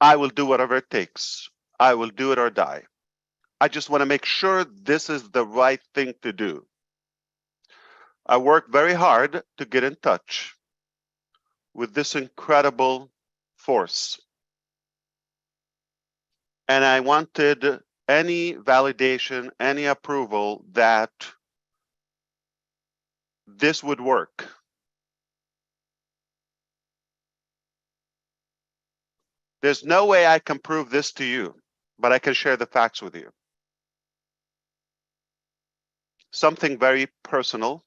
I will do whatever it takes. I will do it or die. I just want to make sure this is the right thing to do. I worked very hard to get in touch with this incredible force. And I wanted any validation, any approval that this would work. There's no way I can prove this to you, but I can share the facts with you. Something very personal,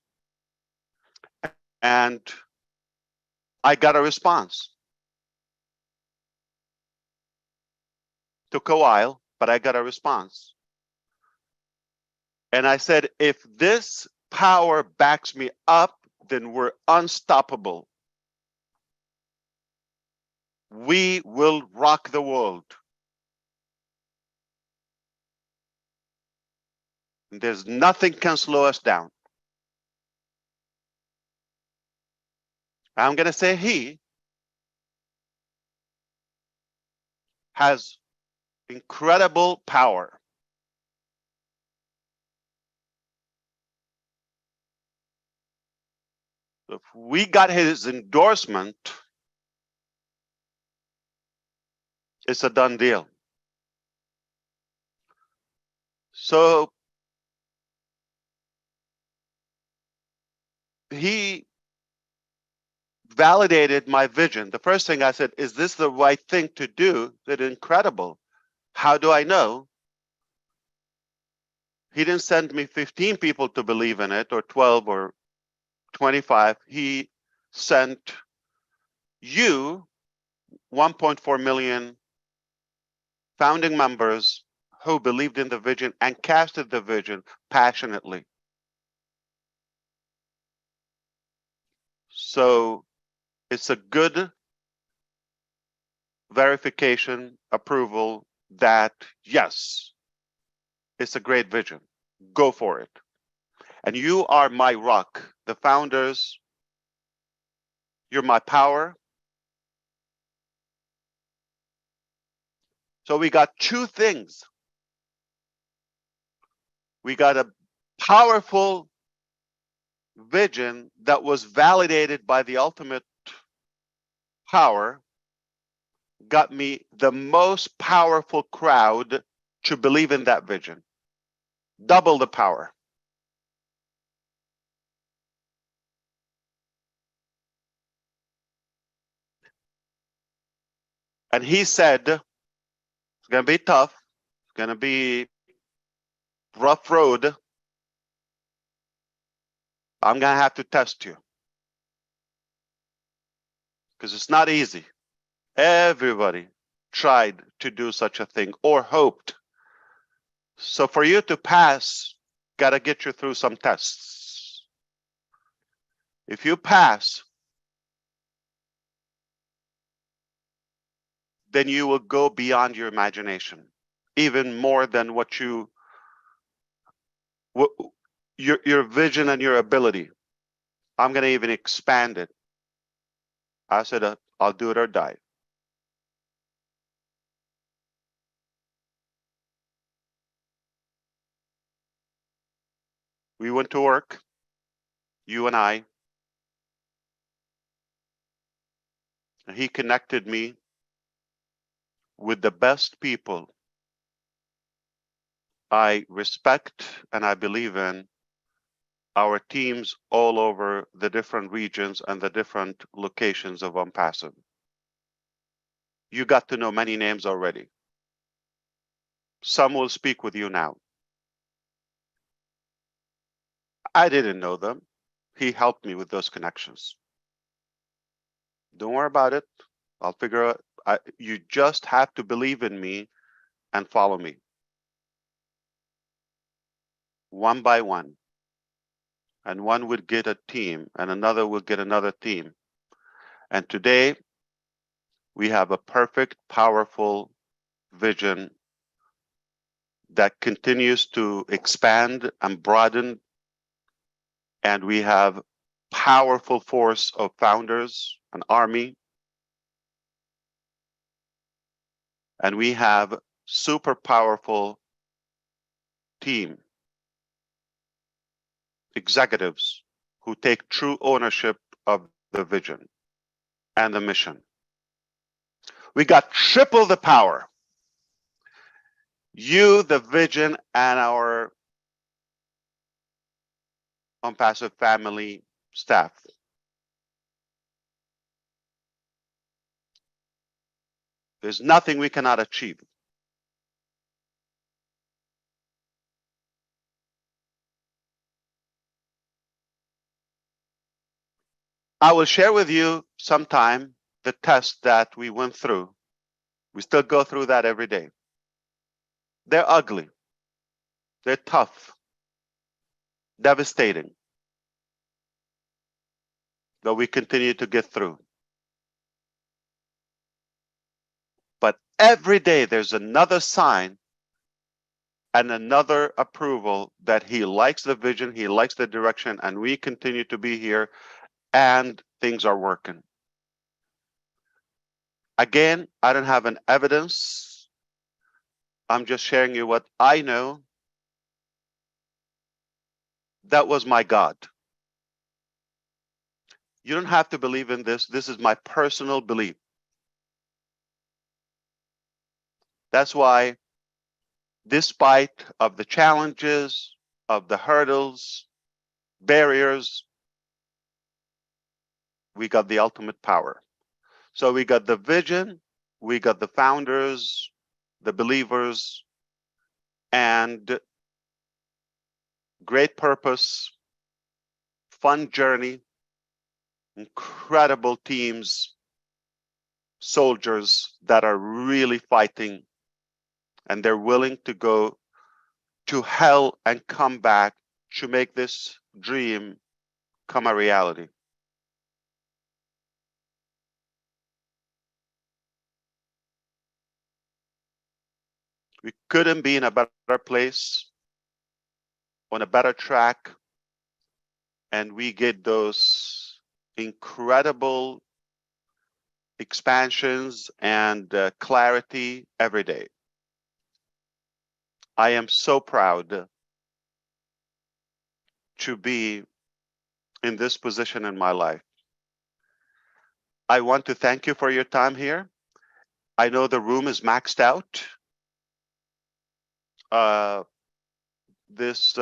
and I got a response. Took a while, but I got a response. And I said, if this power backs me up, then we're unstoppable. We will rock the world. There's nothing can slow us down. I'm going to say he has incredible power. If we got his endorsement, it's a done deal. So he validated my vision. The first thing I said, is this the right thing to do? That's incredible. How do I know? He didn't send me 15 people to believe in it, or 12 or 25. He sent you 1.4 million founding members who believed in the vision and casted the vision passionately. So it's a good verification, approval that, yes, it's a great vision. Go for it. And you are my rock. The founders, you're my power. So we got two things. We got a powerful vision that was validated by the ultimate power, got me the most powerful crowd to believe in that vision. Double the power. And he said, it's going to be tough. It's going to be rough road. I'm going to have to test you. Because it's not easy. Everybody tried to do such a thing or hoped. So for you to pass, got to get you through some tests. If you pass, then you will go beyond your imagination, even more than what your vision and your ability. I'm going to even expand it. I said, I'll do it or die. We went to work, you and I. And he connected me with the best people I respect and I believe in, our teams all over the different regions and the different locations of Onpassive. You got to know many names already. Some will speak with you now. I didn't know them. He helped me with those connections. Don't worry about it. I'll figure out. You just have to believe in me and follow me. One by one. And one would get a team and another would get another team. And today, we have a perfect, powerful vision that continues to expand and broaden. And we have powerful force of founders, an army. And we have super powerful team executives who take true ownership of the vision and the mission. We got triple the power. You, the vision, and our Onpassive family staff. There's nothing we cannot achieve. I will share with you sometime the test that we went through. We still go through that every day. They're ugly. They're tough. Devastating. But we continue to get through. But every day there's another sign and another approval that he likes the vision, he likes the direction, and we continue to be here and things are working. Again, I don't have an evidence. I'm just sharing you what I know. That was my God. You don't have to believe in this. This is my personal belief. That's why, despite of the challenges, of the hurdles, barriers, we got the ultimate power. So we got the vision, we got the founders, the believers, and great purpose, fun journey, incredible teams, soldiers that are really fighting, and they're willing to go to hell and come back to make this dream come a reality. We couldn't be in a better place, on a better track, and we get those incredible expansions and clarity every day. I am so proud to be in this position in my life. I want to thank you for your time here. I know the room is maxed out. This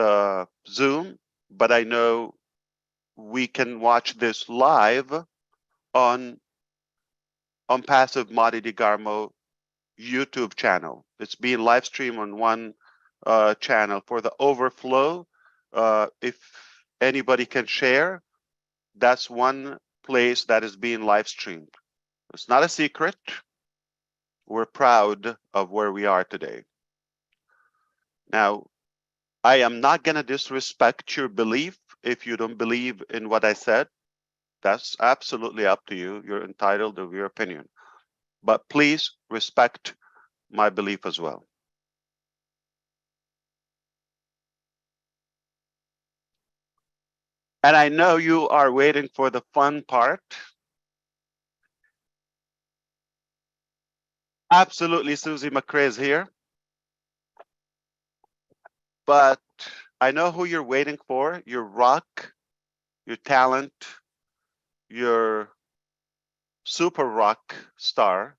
Zoom, but I know we can watch this live on Onpassive Madi Digarmo YouTube channel. It's being live streamed on one channel. For the overflow, if anybody can share, that's one place that is being live streamed. It's not a secret. We're proud of where we are today. Now, I am not going to disrespect your belief if you don't believe in what I said. That's absolutely up to you. You're entitled to your opinion. But please respect my belief as well. And I know you are waiting for the fun part. Absolutely, Susie McCrae is here. But I know who you're waiting for. Your rock, your talent, your super rock star,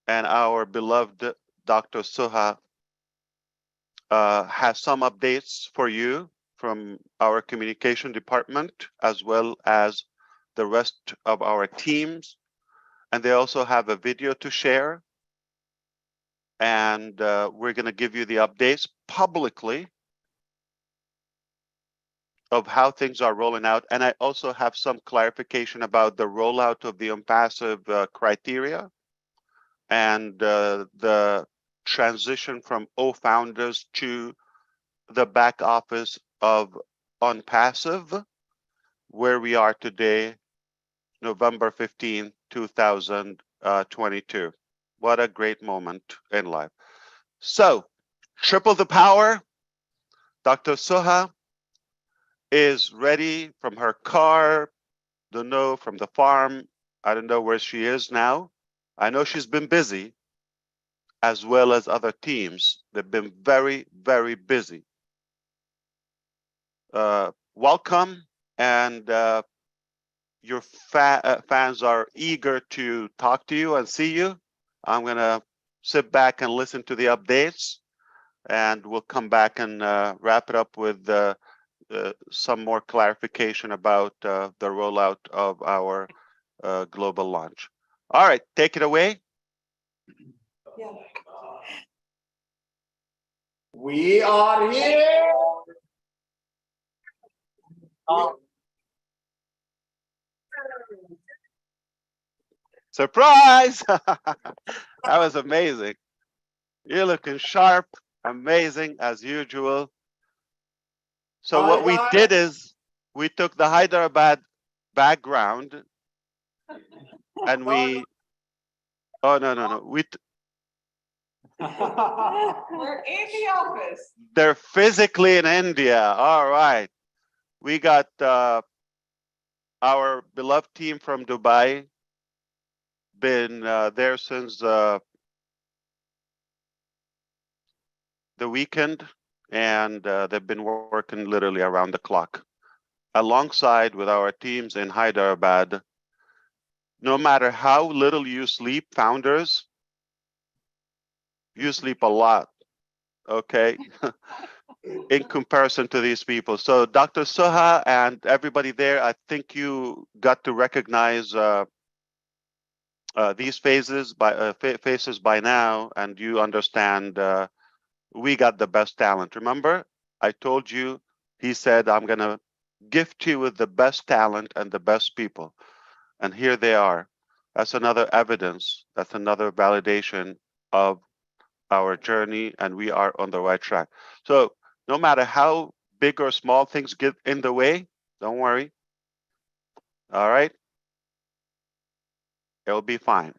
and our beloved Dr. Suha has some updates for you from our communication department, as well as the rest of our teams. And they also have a video to share. And we're going to give you the updates publicly of how things are rolling out. And I also have some clarification about the rollout of the Onpassive criteria and the transition from O-founders to the back office of Onpassive, where we are today, November 15, 2022. What a great moment in life. So, triple the power. Dr. Suha is ready from her car, from the farm. I don't know where she is now. I know she's been busy, as well as other teams. They've been very, very busy. Welcome, and your fans are eager to talk to you and see you. I'm going to sit back and listen to the updates, and we'll come back and wrap it up with some more clarification about the rollout of our global launch. All right, take it away. Yeah. We are here. Surprise! That was amazing. You're looking sharp, amazing as usual. So what we did is we took the Hyderabad background and we, oh, no. We're in the office. They're physically in India. All right. We got our beloved team from Dubai, been there since the weekend, and they've been working literally around the clock alongside with our teams in Hyderabad. No matter how little you sleep, founders, you sleep a lot, okay? In comparison to these people. So Dr. Soha and everybody there, I think you got to recognize these faces by now, and you understand we got the best talent. Remember, I told you, he said, I'm gonna gift you with the best talent and the best people. And here they are. That's another evidence, that's another validation of our journey, and we are on the right track. So no matter how big or small things get in the way, don't worry. All right? It'll be fine.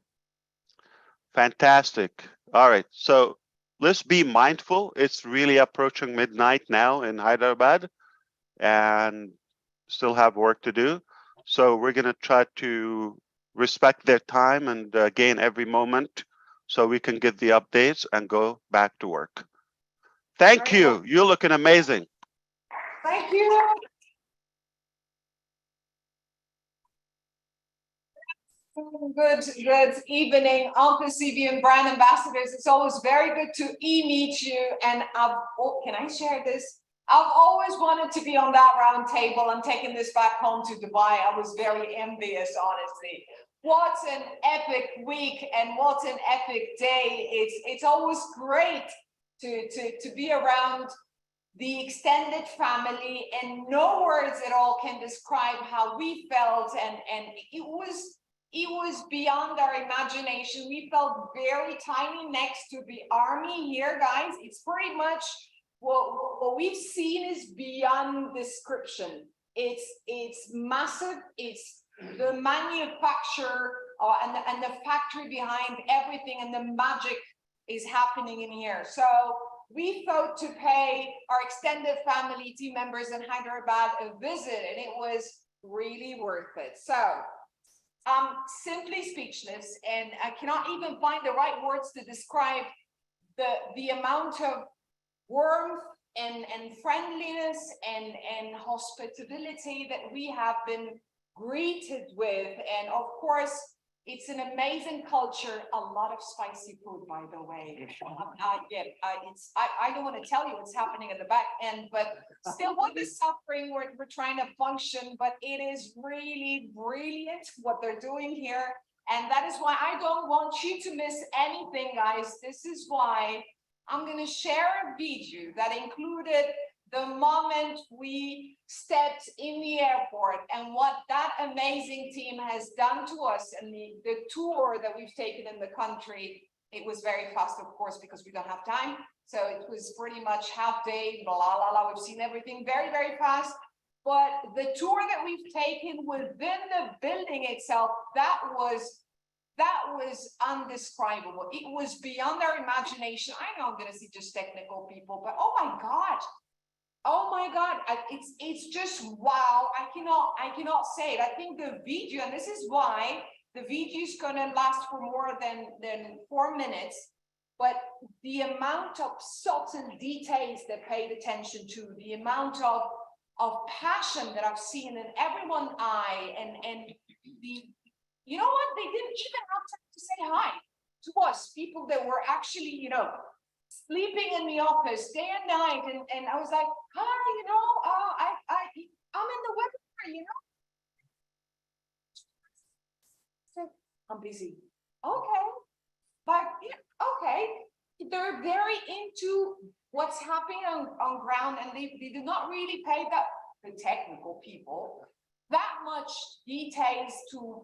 Fantastic. All right. So let's be mindful. It's really approaching midnight now in Hyderabad and still have work to do. So we're going to try to respect their time and gain every moment so we can get the updates and go back to work. Thank you. You're looking amazing. Thank you. Good evening, Onpassive and brand ambassadors. It's always very good to meet you. And can I share this? I've always wanted to be on that round table. I'm taking this back home to Dubai. I was very envious, honestly. What an epic week and what an epic day. It's always great to be around the extended family, and no words at all can describe how we felt, and it was beyond our imagination. We felt very tiny next to the army here, guys. It's pretty much what we've seen is beyond description. It's massive. It's the manufacture and the factory behind everything, and the magic is happening in here. So we thought to pay our extended family team members in Hyderabad a visit, and it was really worth it. So I'm simply speechless, and I cannot even find the right words to describe the amount of warmth and friendliness and hospitality that we have been greeted with. And of course, it's an amazing culture. A lot of spicy food, by the way. I don't want to tell you what's happening at the back end, but still, what is suffering? We're trying to function, but it is really brilliant what they're doing here, and that is why I don't want you to miss anything, guys. This is why I'm going to share a video that included the moment we stepped in the airport and what that amazing team has done to us, and the tour that we've taken in the country. It was very fast, of course, because we don't have time. So it was pretty much half day, blah, blah, blah. We've seen everything very, very fast. But the tour that we've taken within the building itself, that was undescribable. It was beyond our imagination. I know I'm going to see just technical people, but oh my God, it's just wow. I cannot say it. I think the video, and this is why the video is going to last for more than 4 minutes, but the amount of subtle details they paid attention to, the amount of passion that I've seen in everyone's eye, and the, you know what, they didn't even have time to say hi to us, people that were actually, you know, sleeping in the office day and night, and I was like, hi, you know, I'm in the webinar, you know. So, I'm busy. Okay, but yeah, okay. They're very into what's happening on ground, and they do not really pay the technical people that much details to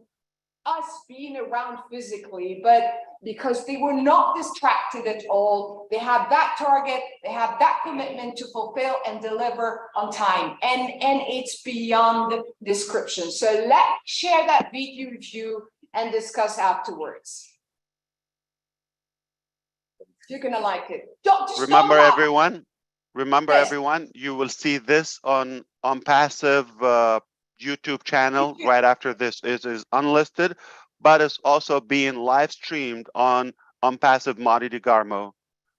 us being around physically, but because they were not distracted at all, they have that target, they have that commitment to fulfill and deliver on time, and it's beyond description. So let's share that video with you and discuss afterwards. You're gonna like it. Remember, everyone. Remember, Yes. everyone. You will see this on Onpassive YouTube channel right after this is unlisted, but it's also being live streamed on Onpassive Madi DeGarmo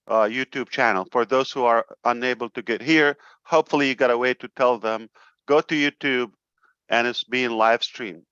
YouTube channel. For those who are unable to get here, hopefully you got a way to tell them, go to YouTube, and it's being live streamed.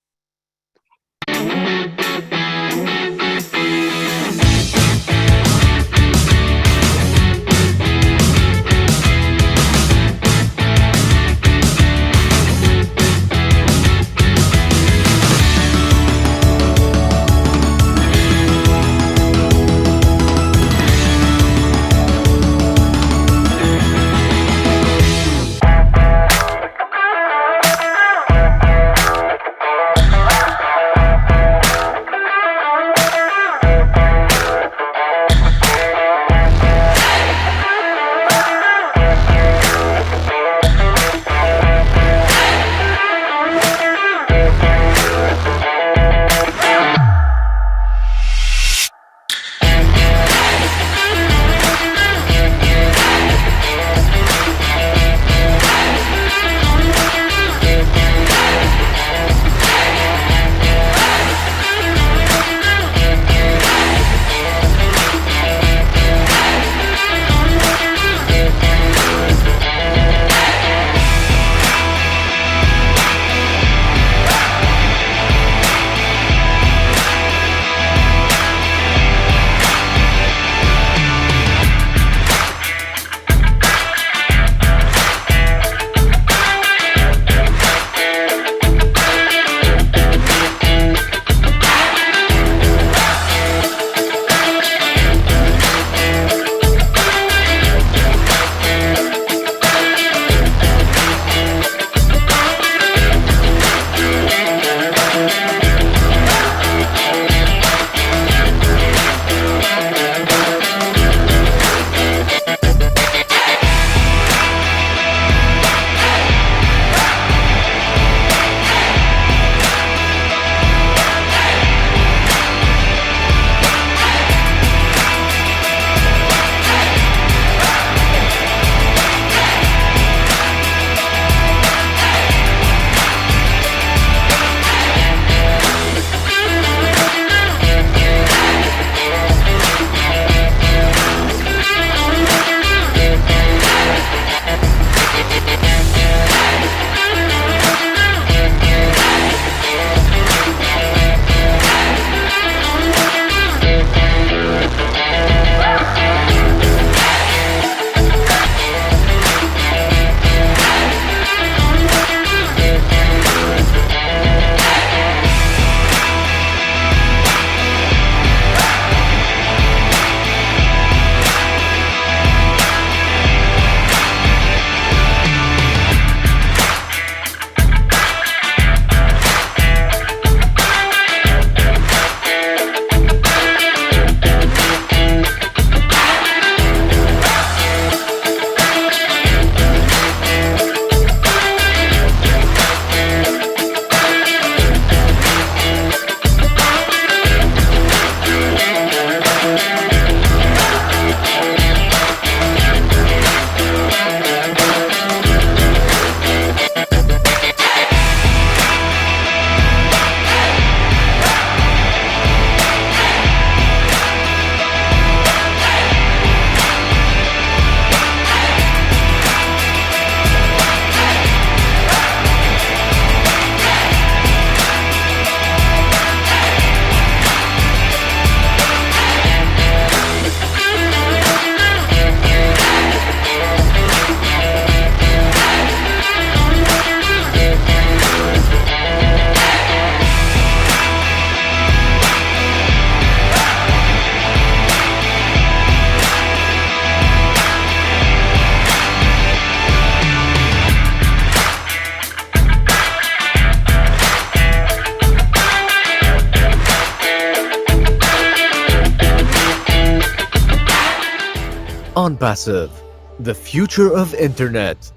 Onpassive, the future of internet.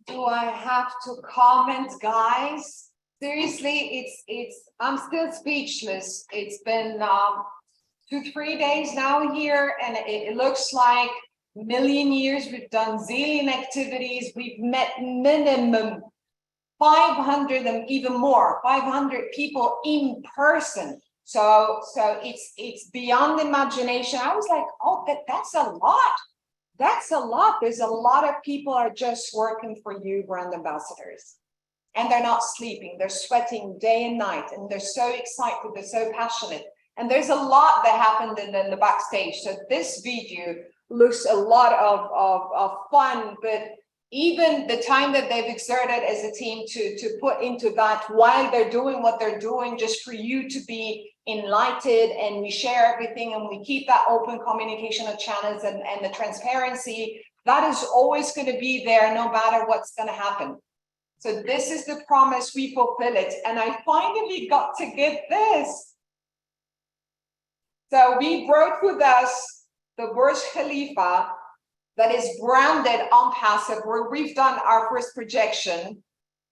Do I have to comment, guys? Seriously, I'm still speechless. It's been 2-3 days now here, and it looks like a million years. We've done zillion activities. We've met minimum 500 and even more, 500 people in person. So it's beyond imagination. I was like, oh, that's a lot. That's a lot. There's a lot of people are just working for you, brand ambassadors. And they're not sleeping. They're sweating day and night. And they're so excited. They're so passionate. And there's a lot that happened in the backstage. So this video looks a lot of fun, but even the time that they've exerted as a team to put into that while they're doing what they're doing, just for you to be enlightened, and we share everything and we keep that open communication of channels and the transparency, that is always going to be there no matter what's going to happen. So this is the promise, we fulfill it. And I finally got to get this. So we brought with us the Burj Khalifa that is branded Onpassive, where we've done our first projection.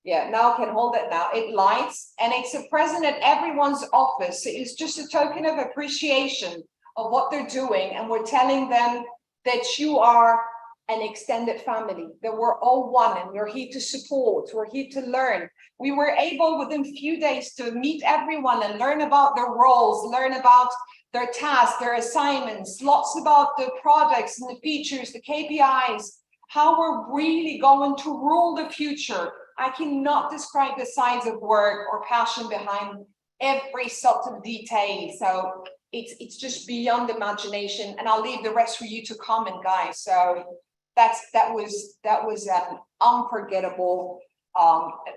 Yeah, now I can hold it now. It lights, and it's a present at everyone's office. It's just a token of appreciation of what they're doing. And we're telling them that you are an extended family, that we're all one, and we're here to support, we're here to learn. We were able within a few days to meet everyone and learn about their roles, learn about their tasks, their assignments, lots about the products and the features, the KPIs, how we're really going to rule the future. I cannot describe the size of work or passion behind every sort of detail. So it's just beyond imagination, and I'll leave the rest for you to comment, guys. So that was an unforgettable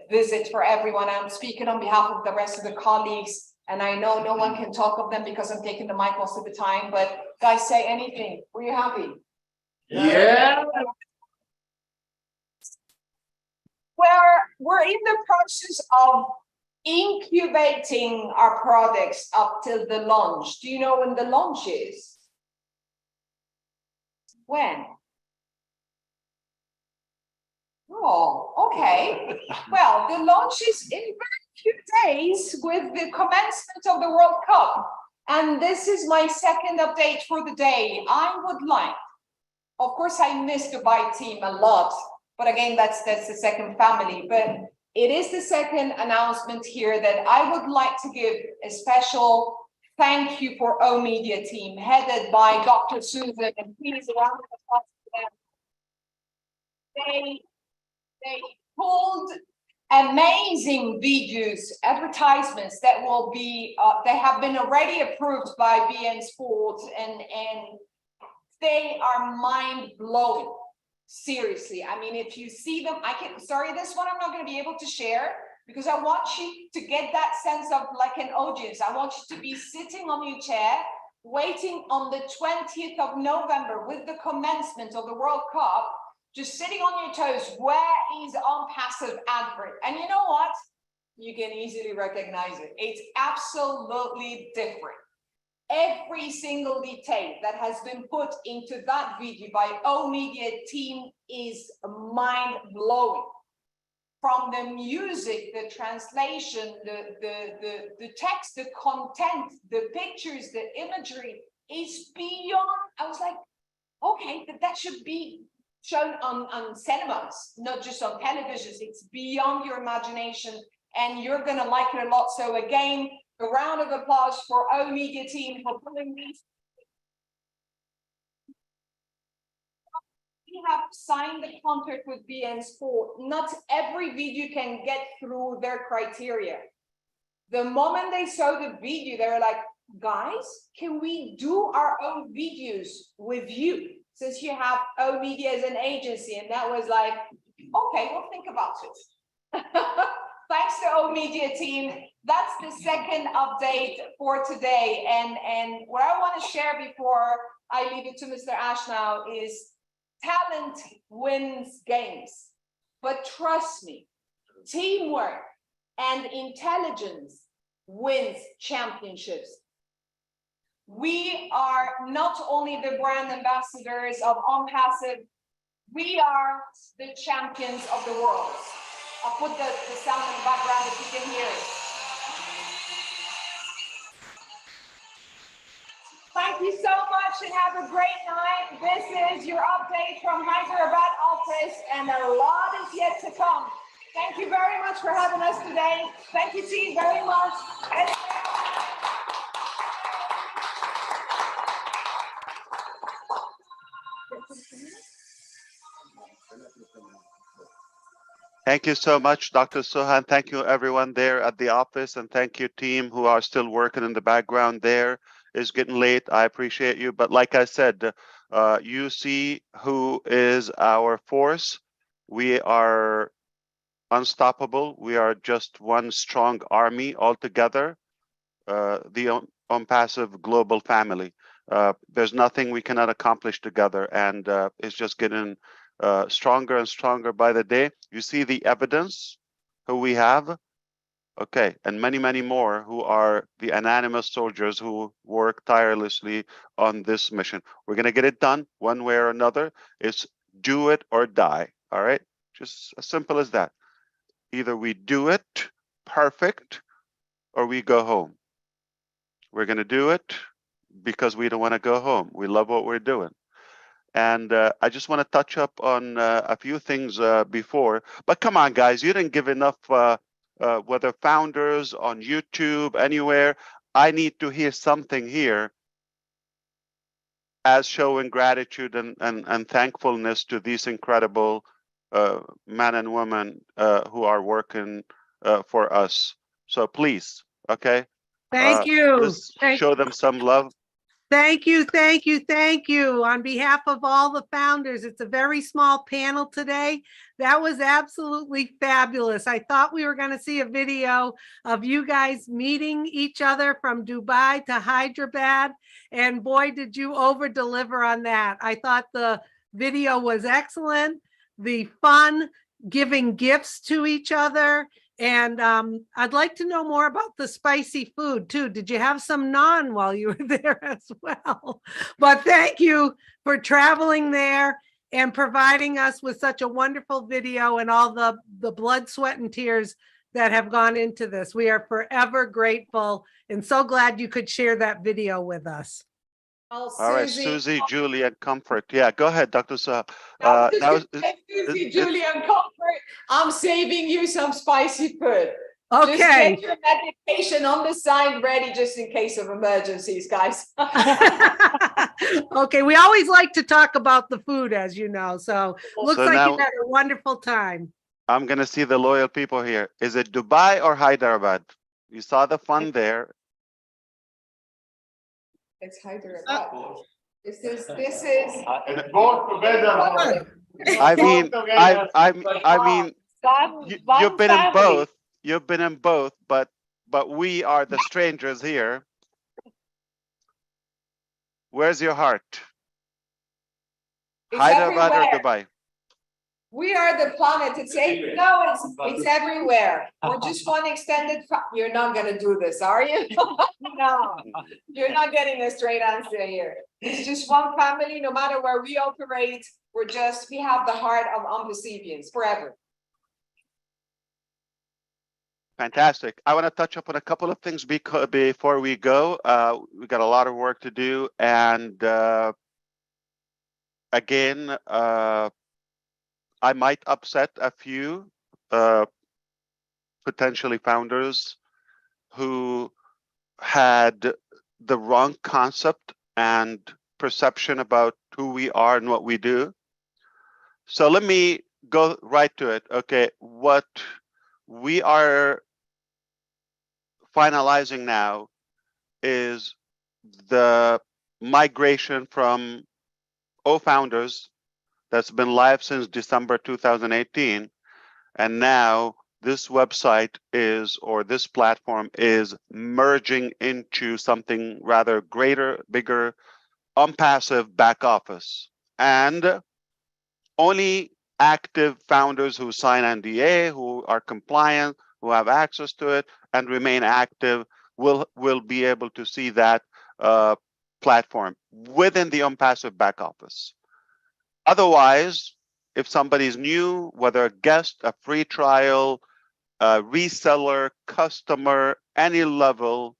visit for everyone. I'm speaking on behalf of the rest of the colleagues, and I know no one can talk of them because I'm taking the mic most of the time, but guys, say anything. Were you happy? Yeah. We're in the process of incubating our products up till the launch. Do you know when the launch is? When? Oh, okay. Well, the launch is in very few days with the commencement of the World Cup. And this is my second update for the day. I would like, of course, I miss the Dubai team a lot, but again, that's the second family. But it is the second announcement here that I would like to give a special thank you for O Media team, headed by Dr. Susan, and please around the applause for them. They pulled amazing videos, advertisements that will be, they have been already approved by BN Sports, and they are mind-blowing. Seriously, I mean, if you see them, sorry, this one I'm not going to be able to share because I want you to get that sense of like an audience. I want you to be sitting on your chair, waiting on the 20th of November with the commencement of the World Cup, just sitting on your toes. Where is Onpassive advert? And you know what? You can easily recognize it. It's absolutely different. Every single detail that has been put into that video by O Media team is mind-blowing. From the music, the translation, the text, the content, the pictures, the imagery is beyond. I was like, okay, that should be shown on cinemas, not just on televisions. It's beyond your imagination, and you're gonna like it a lot. So again, a round of applause for O Media team for pulling these. We have signed the contract with BN Sport. Not every video can get through their criteria. The moment they saw the video, they were like, guys, can we do our own videos with you? Since you have O Media as an agency, and that was like, okay, we'll think about it. Thanks to O Media team. That's the second update for today. And what I want to share before I leave it to Mr. Ash now is talent wins games. But trust me, teamwork and intelligence wins championships. We are not only the brand ambassadors of Onpassive, we are the champions of the world. I'll put the sound in the background if you can hear it. Thank you so much and have a great night. This is your update from Hyderabad office and a lot is yet to come. Thank you very much for having us today. Thank you, team, very much. Thank you so much, Dr. Sohan. Thank you, everyone there at the office, and thank you, team, who are still working in the background there. It's getting late. I appreciate you. But like I said, you see who is our force. We are unstoppable. We are just one strong army altogether, the Onpassive global family. There's nothing we cannot accomplish together, and it's just getting stronger and stronger by the day. You see the evidence who we have, okay, and many, many more who are the anonymous soldiers who work tirelessly on this mission. We're going to get it done one way or another. It's do it or die. All right, just as simple as that. Either we do it perfect or we go home. We're going to do it because we don't want to go home. We love what we're doing. And I just want to touch up on a few things before. But come on, guys, you didn't give enough, whether founders on YouTube, anywhere. I need to hear something here as showing gratitude and thankfulness to these incredible men and women who are working for us. So please, okay? Thank you. Let's show them some love. Thank you, thank you, thank you. On behalf of all the founders, it's a very small panel today. That was absolutely fabulous. I thought we were going to see a video of you guys meeting each other from Dubai to Hyderabad. And boy, did you over deliver on that. I thought the video was excellent. The fun, giving gifts to each other. And I'd like to know more about the spicy food too. Did you have some naan while you were there as well? But thank you for traveling there and providing us with such a wonderful video and all the blood, sweat, and tears that have gone into this. We are forever grateful and so glad you could share that video with us. Oh, All right, Susie, Julie, and Comfort. Yeah, go ahead, Dr. Suha. Susie, Julie, and Comfort, I'm saving you some spicy food. Okay. Just get your medication on the side ready just in case of emergencies, guys. Okay, we always like to talk about the food, as you know, so looks like now, you had a wonderful time. I'm going to see the loyal people here. Is it Dubai or Hyderabad? You saw the fun there. It's Hyderabad. This is. Both together. I mean, you've been in both. You've been in both, but we are the strangers here. Where's your heart? It's Hyderabad everywhere. or Dubai? We are the planet. It's everywhere. We're just one extended. You're not gonna do this, are you? No, you're not getting a straight answer here. It's just one family. No matter where we operate, we have the heart of Onpassivians forever. Fantastic. I want to touch up on a couple of things before we go. We got a lot of work to do, and again, I might upset a few potentially founders who had the wrong concept and perception about who we are and what we do. So let me go right to it. Okay, what we are finalizing now is the migration from founders that's been live since December 2018. And now this website is, or this platform is merging into something rather greater, bigger, Onpassive back office. And only active founders who sign NDA, who are compliant, who have access to it and remain active will be able to see that platform within the Onpassive back office. Otherwise, if somebody's new, whether a guest, a free trial, a reseller, customer, any level,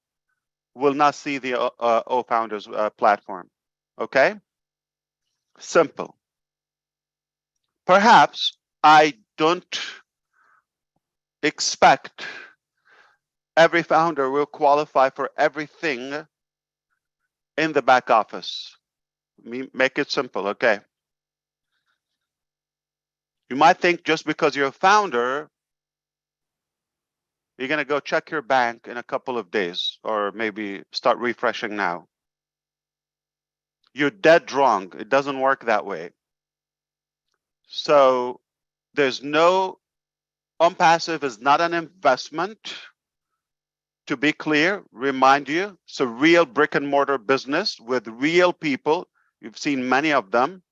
will not see the OFounders platform. Okay? Simple. Perhaps I don't expect every founder will qualify for everything in the back office. Make it simple, okay? You might think just because you're a founder, you're going to go check your bank in a couple of days, or maybe start refreshing now. You're dead wrong. It doesn't work that way. So there's no, Onpassive is not an investment. To be clear, remind you, it's a real brick and mortar business with real people. You've seen many of them,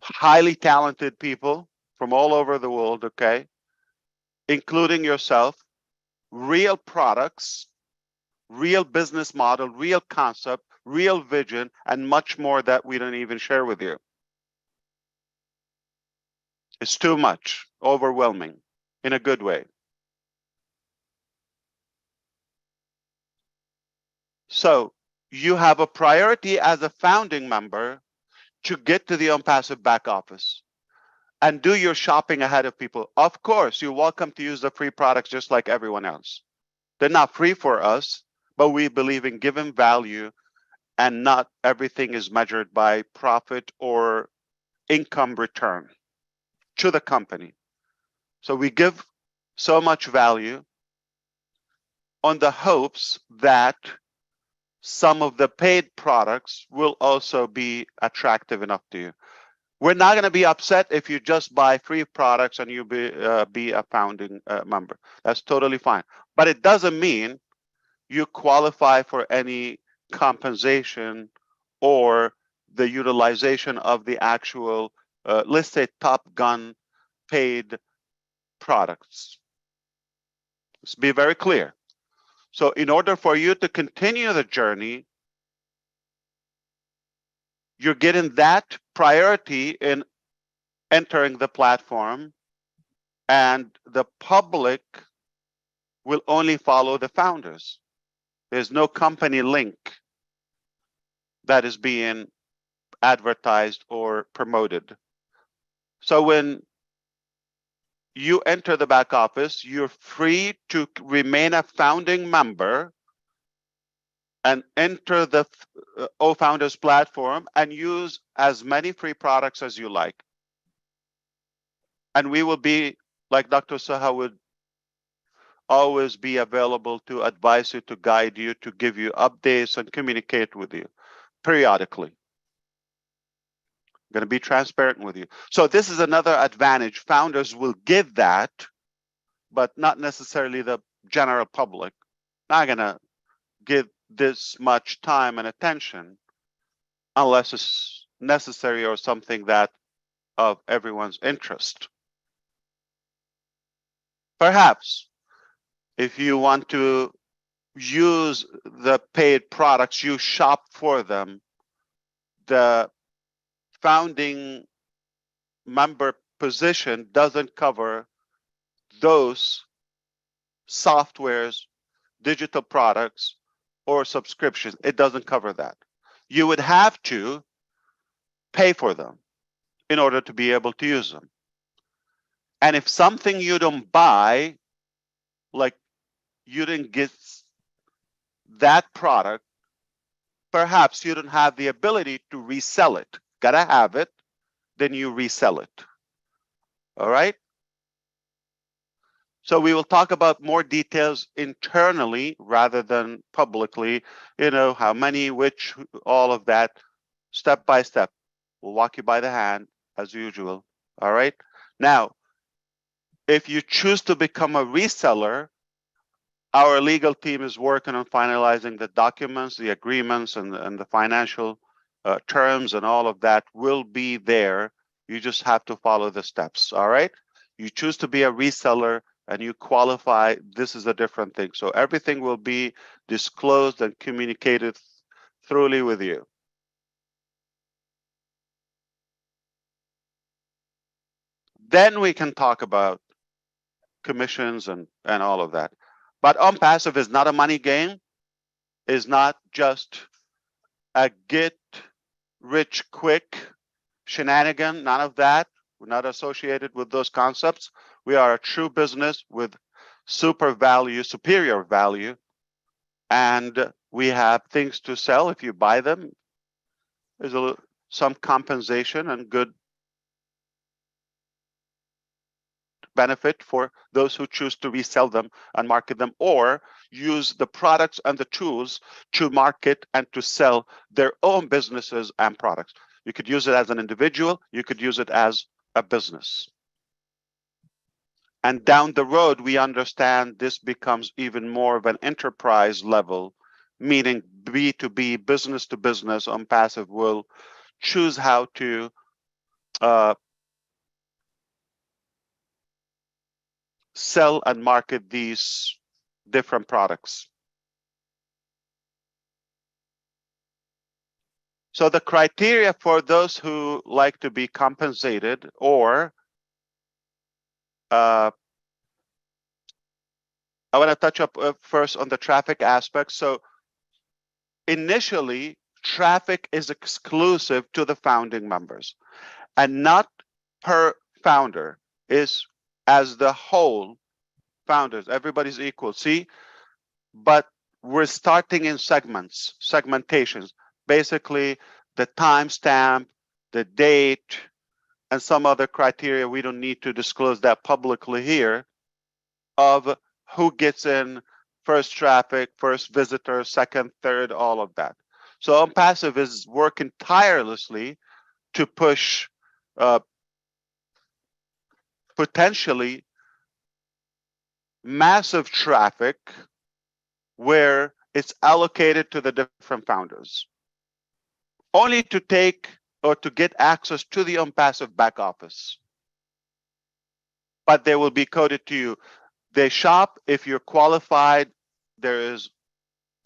highly talented people from all over the world, okay, including yourself, real products, real business model, real concept, real vision, and much more that we don't even share with you. It's too much, overwhelming, in a good way. So you have a priority as a founding member to get to the Onpassive back office and do your shopping ahead of people. Of course, you're welcome to use the free products just like everyone else. They're not free for us, but we believe in giving value, and not everything is measured by profit or income return to the company. So we give so much value on the hopes that some of the paid products will also be attractive enough to you. We're not going to be upset if you just buy free products and you be a founding member. That's totally fine. But it doesn't mean you qualify for any compensation or the utilization of the actual, let's say, Top Gun paid products. Let's be very clear. So in order for you to continue the journey, you're getting that priority in entering the platform, and the public will only follow the founders. There's no company link that is being advertised or promoted. So when you enter the back office, you're free to remain a founding member and enter the OFounders platform and use as many free products as you like. And we will be, like Dr. Saha would always be available to advise you, to guide you, to give you updates and communicate with you periodically. I'm going to be transparent with you. So this is another advantage. Founders will get that, but not necessarily the general public. Not going to give this much time and attention unless it's necessary or something that of everyone's interest. Perhaps if you want to use the paid products, you shop for them. The founding member position doesn't cover those softwares, digital products, or subscriptions. It doesn't cover that. You would have to pay for them in order to be able to use them. And if something you don't buy, like you didn't get that product, perhaps you don't have the ability to resell it. Gotta have it, then you resell it. All right? So we will talk about more details internally rather than publicly, you know, how many, which, all of that, step by step. We'll walk you by the hand as usual. All right? Now, if you choose to become a reseller, our legal team is working on finalizing the documents, the agreements, and the financial terms, and all of that will be there. You just have to follow the steps. All right? You choose to be a reseller, and you qualify, this is a different thing. So everything will be disclosed and communicated thoroughly with you. Then we can talk about commissions and all of that. But Onpassive is not a money game, is not just a get rich quick shenanigan, none of that. We're not associated with those concepts. We are a true business with superior value, and we have things to sell. If you buy them, there's some compensation and good benefit for those who choose to resell them and market them, or use the products and the tools to market and to sell their own businesses and products. You could use it as an individual, you could use it as a business. And down the road, we understand this becomes even more of an enterprise level, meaning B2B, business to business. Onpassive will choose how to sell and market these different products. So the criteria for those who like to be compensated, or I want to touch up first on the traffic aspect. So initially, traffic is exclusive to the founding members and not per founder, is as the whole founders. Everybody's equal. See, but we're starting in segments, segmentations. Basically, the timestamp, the date, and some other criteria. We don't need to disclose that publicly here, of who gets in first traffic, first visitor, second, third, all of that. So Onpassive is working tirelessly to push potentially massive traffic where it's allocated to the different founders, only to take or to get access to the Onpassive back office. But they will be coded to you. They shop. If you're qualified, there is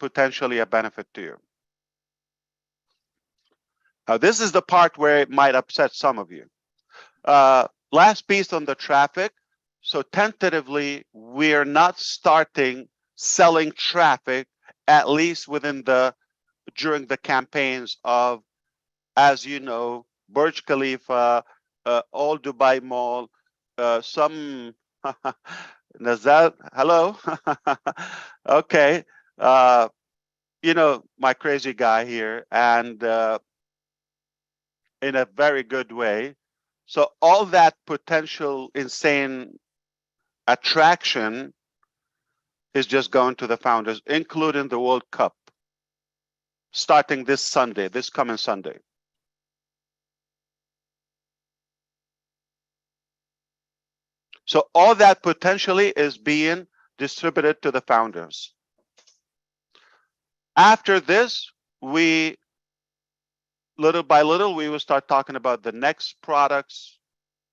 potentially a benefit to you. Now, this is the part where it might upset some of you. Last piece on the traffic. So tentatively, we're not starting selling traffic, at least during the campaigns of, as you know, Burj Khalifa, All Dubai Mall, some Nazal, hello. Okay, you know, my crazy guy here, and in a very good way. So all that potential insane attraction is just going to the founders, including the World Cup, starting this Sunday, this coming Sunday. So all that potentially is being distributed to the founders. After this, little by little, we will start talking about the next products,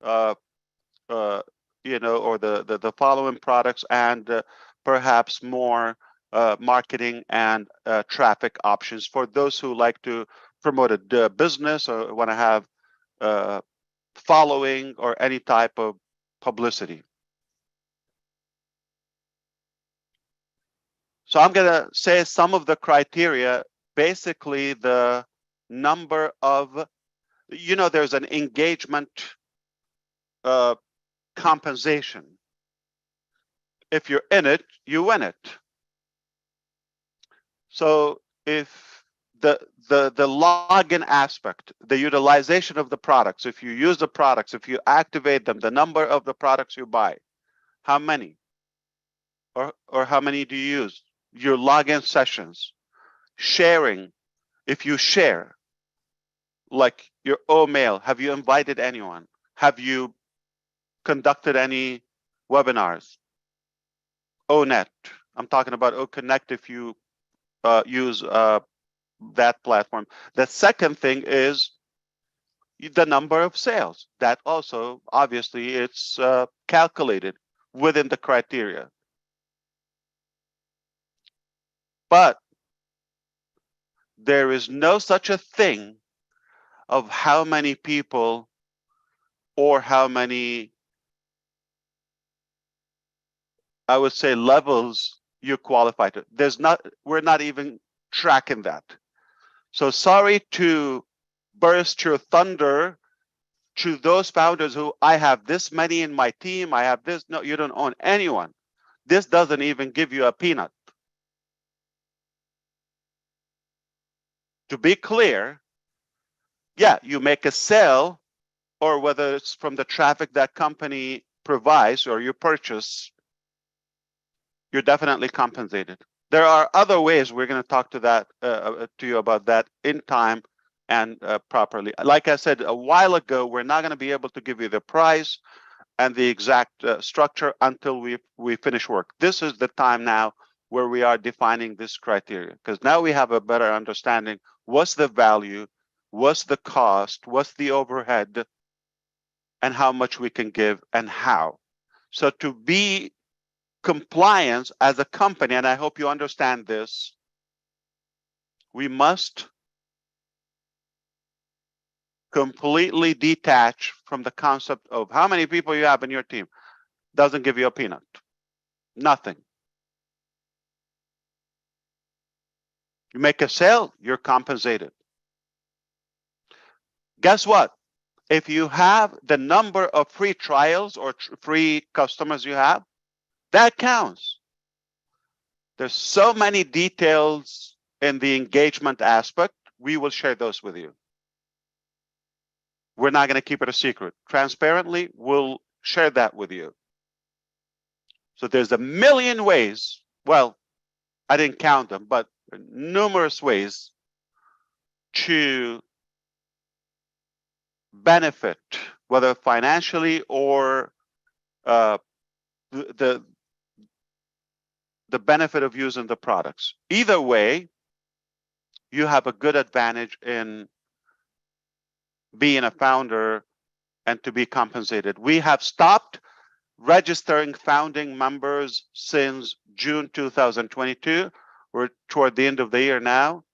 you know, or the following products, and perhaps more marketing and traffic options for those who like to promote a business or want to have following or any type of publicity. So I'm going to say some of the criteria, basically the number of, you know, there's an engagement compensation. If you're in it, you win it. So if the login aspect, the utilization of the products, if you use the products, if you activate them, the number of the products you buy, how many, or how many do you use? Your login sessions, sharing. If you share, like your mail, have you invited anyone? Have you conducted any webinars? ONet, I'm talking about OConnect if you use that platform. The second thing is the number of sales. That also, obviously, it's calculated. within the criteria. But there is no such a thing of how many people or how many, I would say, levels you qualify to. We're not even tracking that. So sorry to burst your thunder to those founders who, I have this many in my team, I have this. No, you don't own anyone. This doesn't even give you a peanut. To be clear, yeah, you make a sale, or whether it's from the traffic that company provides or you purchase, you're definitely compensated. There are other ways. We're going to talk to you about that in time and properly. Like I said a while ago, we're not going to be able to give you the price and the exact structure until we finish work. This is the time now where we are defining this criteria, because now we have a better understanding. What's the value? What's the cost? What's the overhead? And how much we can give and how. So to be compliant as a company, and I hope you understand this, we must completely detach from the concept of how many people you have in your team. Doesn't give you a peanut. Nothing. You make a sale, you're compensated. Guess what? If you have the number of free trials or free customers you have, that counts. There's so many details in the engagement aspect. We will share those with you. We're not going to keep it a secret. Transparently, we'll share that with you. So there's a million ways. Well, I didn't count them, but numerous ways to benefit, whether financially or the benefit of using the products. Either way, you have a good advantage in being a founder and to be compensated. We have stopped registering founding members since June 2022. We're toward the end of the year now,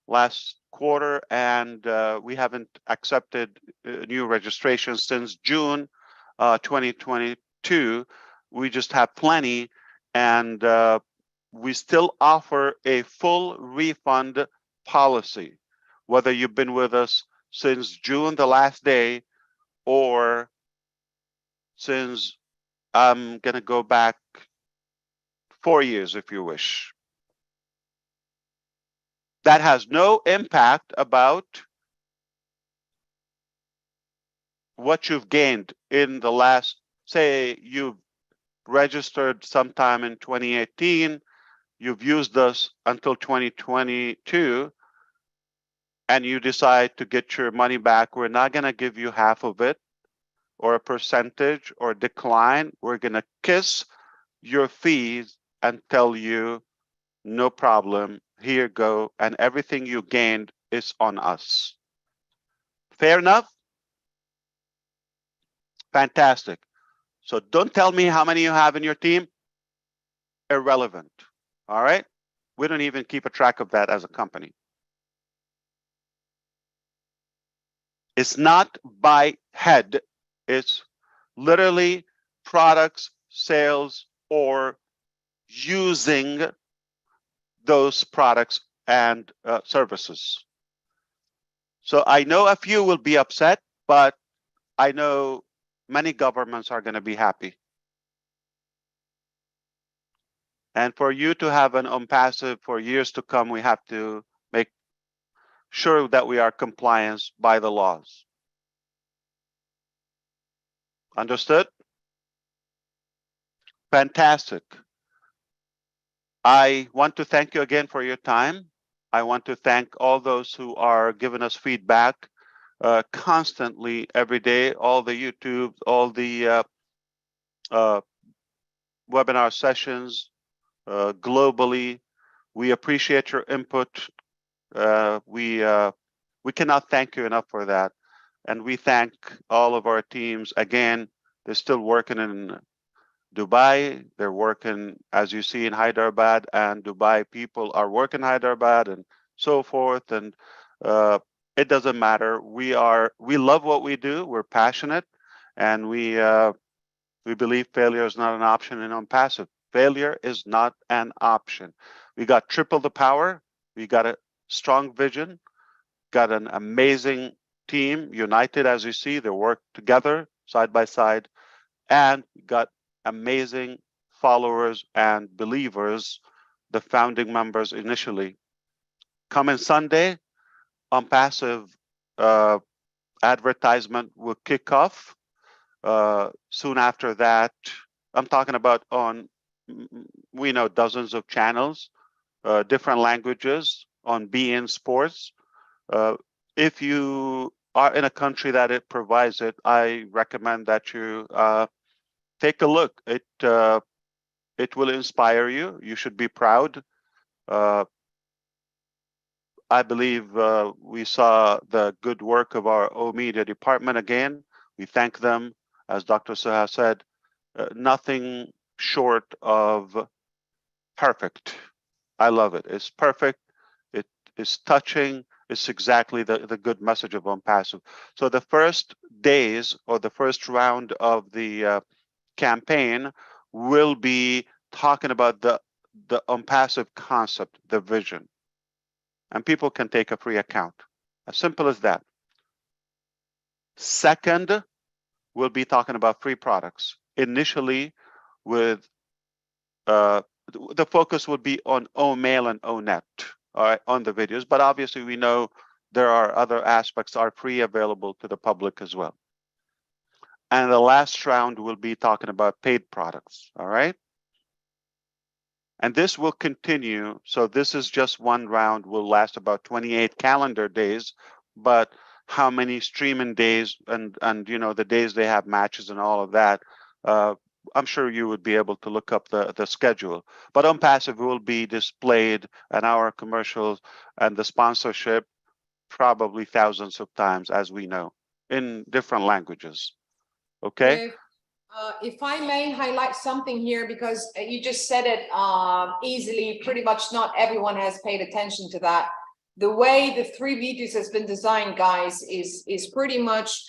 last quarter, and we haven't accepted new registrations since June 2022. We just have plenty, and we still offer a full refund policy, whether you've been with us since June, the last day, or since I'm going to go back 4 years, if you wish. That has no impact about what you've gained in the last, say, you've registered sometime in 2018, you've used us until 2022, and you decide to get your money back. We're not going to give you half of it or a percentage or decline. We're going to kiss your fees and tell you, no problem, here you go, and everything you gained is on us. Fair enough? Fantastic. So don't tell me how many you have in your team. Irrelevant. All right? We don't even keep a track of that as a company. It's not by head. It's literally products, sales, or using those products and services. So I know a few will be upset, but I know many governments are going to be happy. And for you to have an Onpassive for years to come, we have to make sure that we are compliant by the laws. Understood? Fantastic. I want to thank you again for your time. I want to thank all those who are giving us feedback constantly every day, all the YouTube, all the webinar sessions globally. We appreciate your input. We cannot thank you enough for that. And we thank all of our teams. Again, they're still working in Dubai. They're working, as you see, in Hyderabad, and Dubai people are working in Hyderabad and so forth. And it doesn't matter. We love what we do. We're passionate, and we believe failure is not an option in Onpassive. Failure is not an option. We got triple the power. We got a strong vision, got an amazing team, united, as you see. They work together side by side, and got amazing followers and believers, the founding members initially. Coming Sunday, Onpassive advertisement will kick off. Soon after that, I'm talking about on, we know, dozens of channels, different languages on beIN Sports. If you are in a country that it provides it, I recommend that you take a look. It will inspire you. You should be proud. I believe we saw the good work of our O Media department again. We thank them. As Dr. Suha said, nothing short of perfect. I love it. It's perfect. It is touching. It's exactly the good message of Onpassive. So the first days or the first round of the campaign will be talking about the Onpassive concept, the vision. And people can take a free account. As simple as that. Second, we'll be talking about free products. Initially, with the focus would be on OMail and ONet, all right, on the videos. But obviously, we know there are other aspects are free available to the public as well. And the last round will be talking about paid products, all right? And this will continue. So this is just one round, will last about 28 calendar days, but how many streaming days and you know, the days they have matches and all of that, I'm sure you would be able to look up the schedule. But Onpassive will be displayed, and our commercials and the sponsorship probably thousands of times, as we know, in different languages. Okay. If I may highlight something here, because you just said it easily, pretty much not everyone has paid attention to that. The way the 3 videos has been designed, guys, is pretty much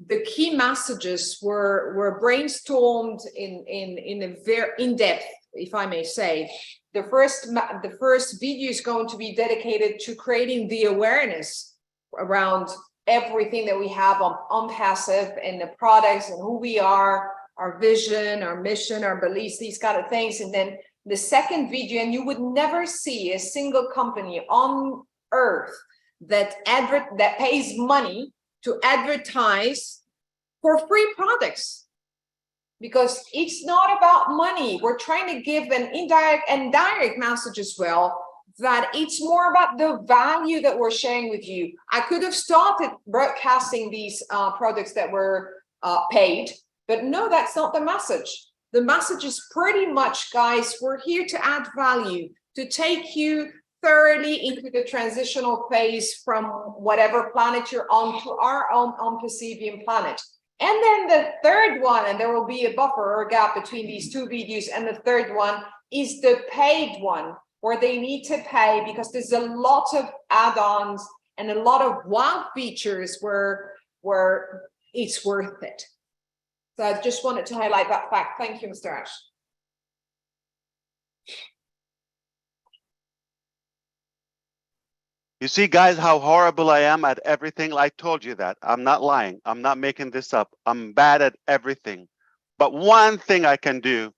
the key messages were brainstormed in a very in-depth, if I may say. The first video is going to be dedicated to creating the awareness around everything that we have on Onpassive and the products and who we are, our vision, our mission, our beliefs, these kind of things. And then the second video, and you would never see a single company on earth that pays money to advertise for free products, because it's not about money. We're trying to give an indirect and direct message as well, that it's more about the value that we're sharing with you. I could have started broadcasting these products that were paid, but no, that's not the message. The message is pretty much, guys, we're here to add value, to take you thoroughly into the transitional phase from whatever planet you're on to our own Onpassive planet. And then the third one, and there will be a buffer or a gap between these 2 videos, and the third one is the paid one, where they need to pay, because there's a lot of add-ons and a lot of wow features where it's worth it. So I just wanted to highlight that fact. Thank you, Mr. Ash. You see, guys, how horrible I am at everything. I told you that. I'm not lying. I'm not making this up. I'm bad at everything. But one thing I can do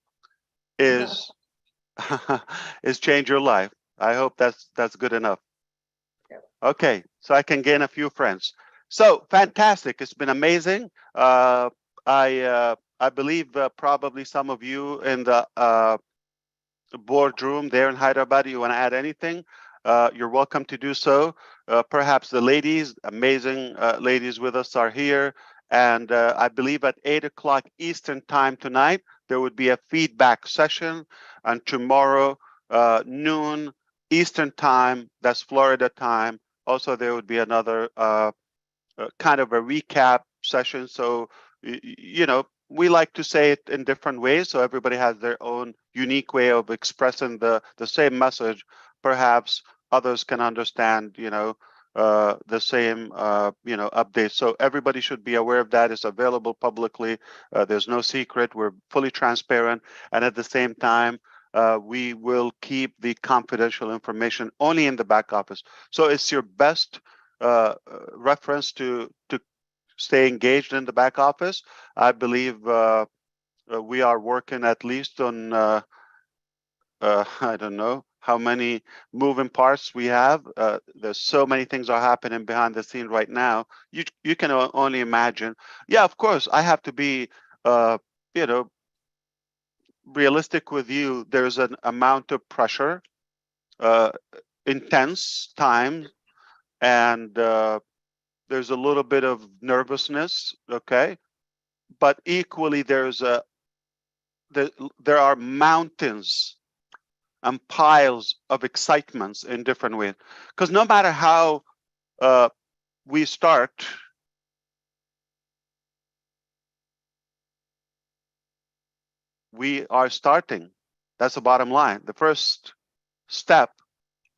is is change your life. I hope that's good enough. Okay, so I can gain a few friends. So fantastic. It's been amazing. I believe probably some of you in the boardroom there in Hyderabad, you want to add anything? You're welcome to do so. Perhaps the ladies, amazing ladies with us, are here. And I believe at 8 o'clock Eastern time tonight, there would be a feedback session. And tomorrow, noon Eastern time, that's Florida time. Also, there would be another kind of a recap session. So, you know, we like to say it in different ways, so everybody has their own unique way of expressing the same message. Perhaps others can understand, the same, updates. So everybody should be aware of that. It's available publicly. There's no secret. We're fully transparent, and at the same time, we will keep the confidential information only in the back office. So it's your best reference to stay engaged in the back office. I believe we are working at least on I don't know how many moving parts we have. There's so many things are happening behind the scene right now. You can only imagine. Yeah, of course, I have to be you know realistic with you. There's an amount of pressure, uh, intense time, and there's a little bit of nervousness. Okay, but equally there are mountains and piles of excitements in different ways. Because no matter how we start, we are starting. That's the bottom line. The first step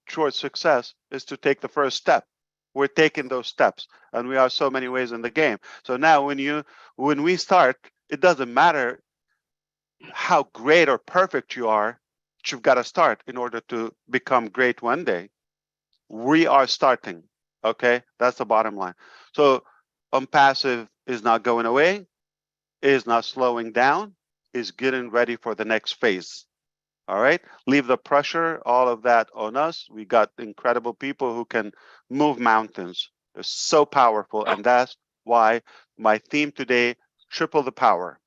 towards success is to take the first step. We're taking those steps, and we are so many ways in the game. So now when we start, it doesn't matter how great or perfect you are, you've got to start in order to become great one day. We are starting. Okay, that's the bottom line. So Onpassive is not going away, is not slowing down, is getting ready for the next phase. All right, leave the pressure, all of that on us. We got incredible people who can move mountains. They're so powerful, and that's why my theme today: triple the power.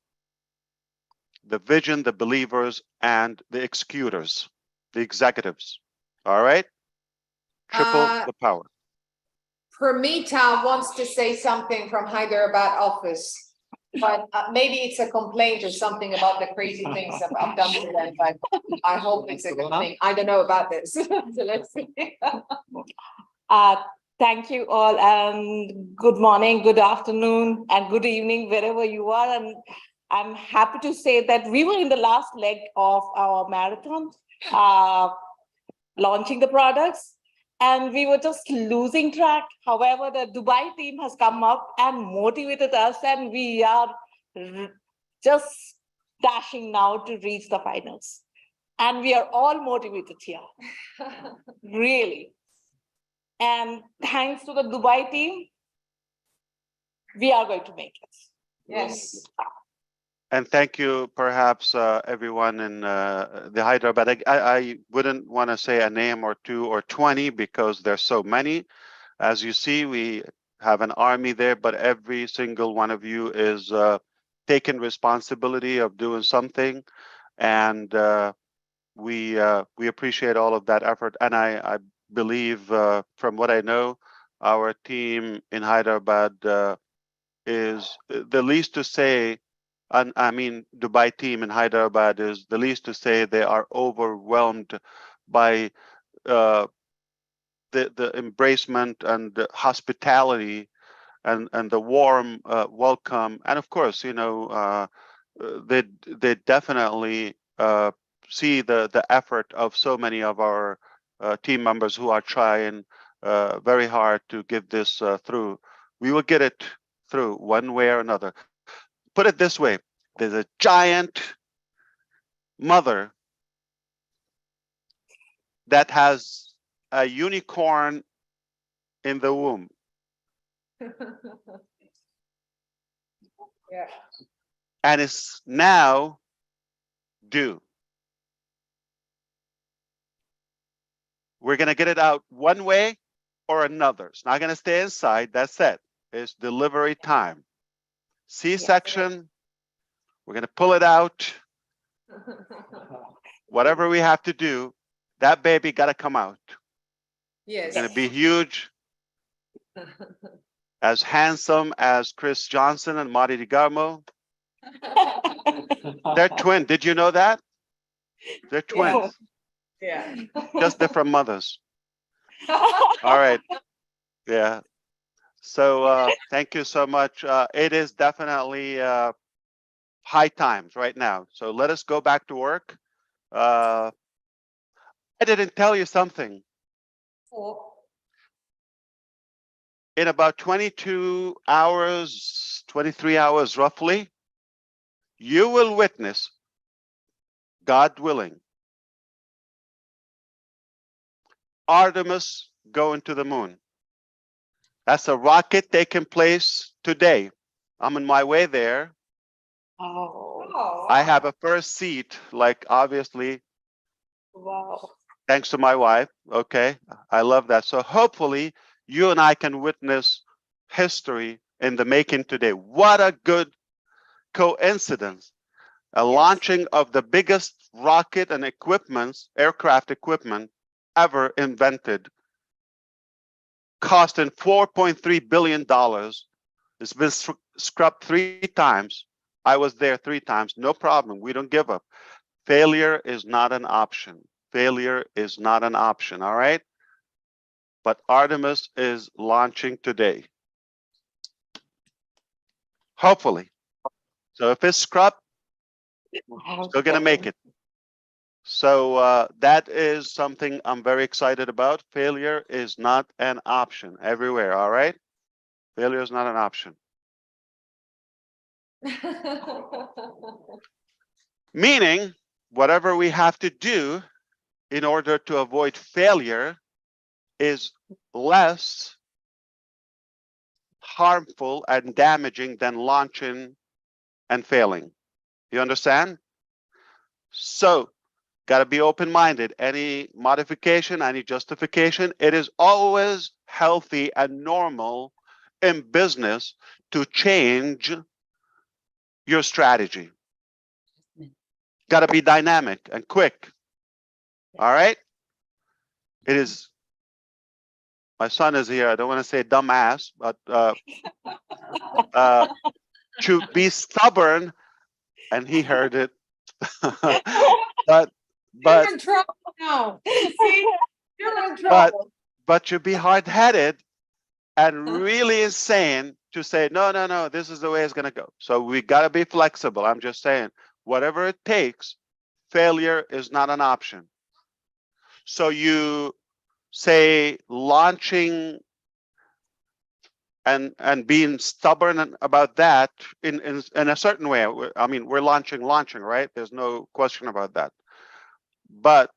The vision, the believers, and the executors, the executives. All right? Triple the power. Permita wants to say something from Hyderabad office, but maybe it's a complaint or something about the crazy things that I've done to them, but I hope it's a good thing. I don't know about this. So let's see. Thank you all, and good morning, good afternoon, and good evening, wherever you are. And I'm happy to say that we were in the last leg of our marathon, launching the products, and we were just losing track. However, the Dubai team has come up and motivated us, and we are just dashing now to reach the finals. And we are all motivated here, really. And thanks to the Dubai team, we are going to make it. Yes. And thank you, perhaps, everyone in the Hyderabad. I wouldn't want to say a name or two or 20 because there's so many. As you see, we have an army there, but every single one of you is taking responsibility of doing something. And we appreciate all of that effort. And I believe, from what I know, our team in Hyderabad is the least to say. And I mean, Dubai team in Hyderabad is the least to say they are overwhelmed by the embracement and the hospitality and the warm welcome. And of course, they definitely see the effort of so many of our team members who are trying very hard to get this through. We will get it through one way or another. Put it this way, there's a giant mother that has a unicorn in the womb. Yeah. And it's now due. We're going to get it out one way or another. It's not going to stay inside. That's it. It's delivery time. C-section, we're going to pull it out. Whatever we have to do, that baby got to come out. Yes. It's going to be huge. As handsome as Chris Johnson and Marty DeGarmo. They're twin. Did you know that? They're twins. Yeah. Just different mothers. All right. Yeah. So thank you so much. It is definitely high times right now. So let us go back to work. I didn't tell you something. In about 22 hours, 23 hours roughly, you will witness, God willing, Artemis going to the moon. That's a rocket taking place today. I'm on my way there. Oh, I have a first seat, like obviously, wow. thanks to my wife. Okay, I love that. So hopefully you and I can witness history in the making today. What a good coincidence. A launching of the biggest rocket and aircraft equipment ever invented, costing $4.3 billion. It's been scrubbed 3 times. I was there 3 times. No problem. We don't give up. Failure is not an option. Failure is not an option. All right. But Artemis is launching today. Hopefully. So if it's scrubbed, still going to make it. So that is something I'm very excited about. Failure is not an option everywhere. All right. Failure is not an option. Meaning, whatever we have to do in order to avoid failure is less harmful and damaging than launching and failing. You understand? So, got to be open-minded. Any modification, any justification, it is always healthy and normal in business to change your strategy. Got to be dynamic and quick. All right? It is, my son is here. I don't want to say dumbass, but to be stubborn, and he heard it. but You're in trouble now. See, you're in trouble. but to be hard-headed and really insane to say no, this is the way it's going to go. So we got to be flexible. I'm just saying, whatever it takes, failure is not an option. So you say launching and being stubborn about that in a certain way. I mean, we're launching, right? There's no question about that. But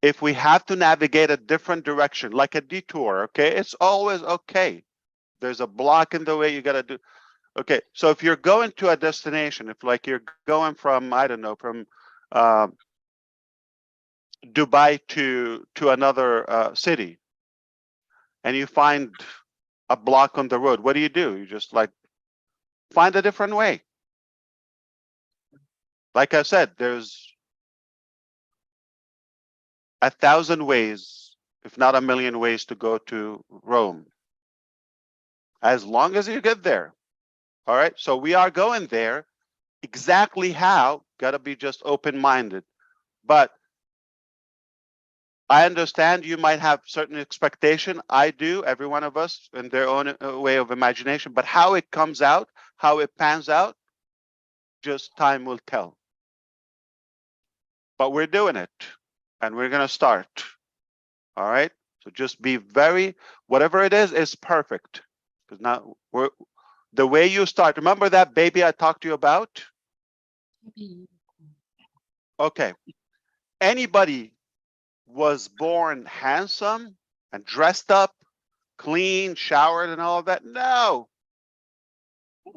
if we have to navigate a different direction, like a detour, okay, it's always okay. There's a block in the way, you got to do. Okay, so if you're going to a destination, if like you're going from, I don't know, from Dubai to another city, and you find a block on the road, what do? You just like find a different way. Like I said, there's 1,000 ways, if not 1,000,000 ways to go to Rome. As long as you get there. All right, so we are going there. Exactly how, got to be just open-minded. But I understand you might have certain expectation. I do, every one of us in their own way of imagination, but how it comes out, how it pans out, just time will tell. But we're doing it and we're going to start. All right. So just be very, whatever it is perfect. Because now the way you start, remember that baby I talked to you about? Okay. Anybody was born handsome and dressed up, clean, showered and all of that? No.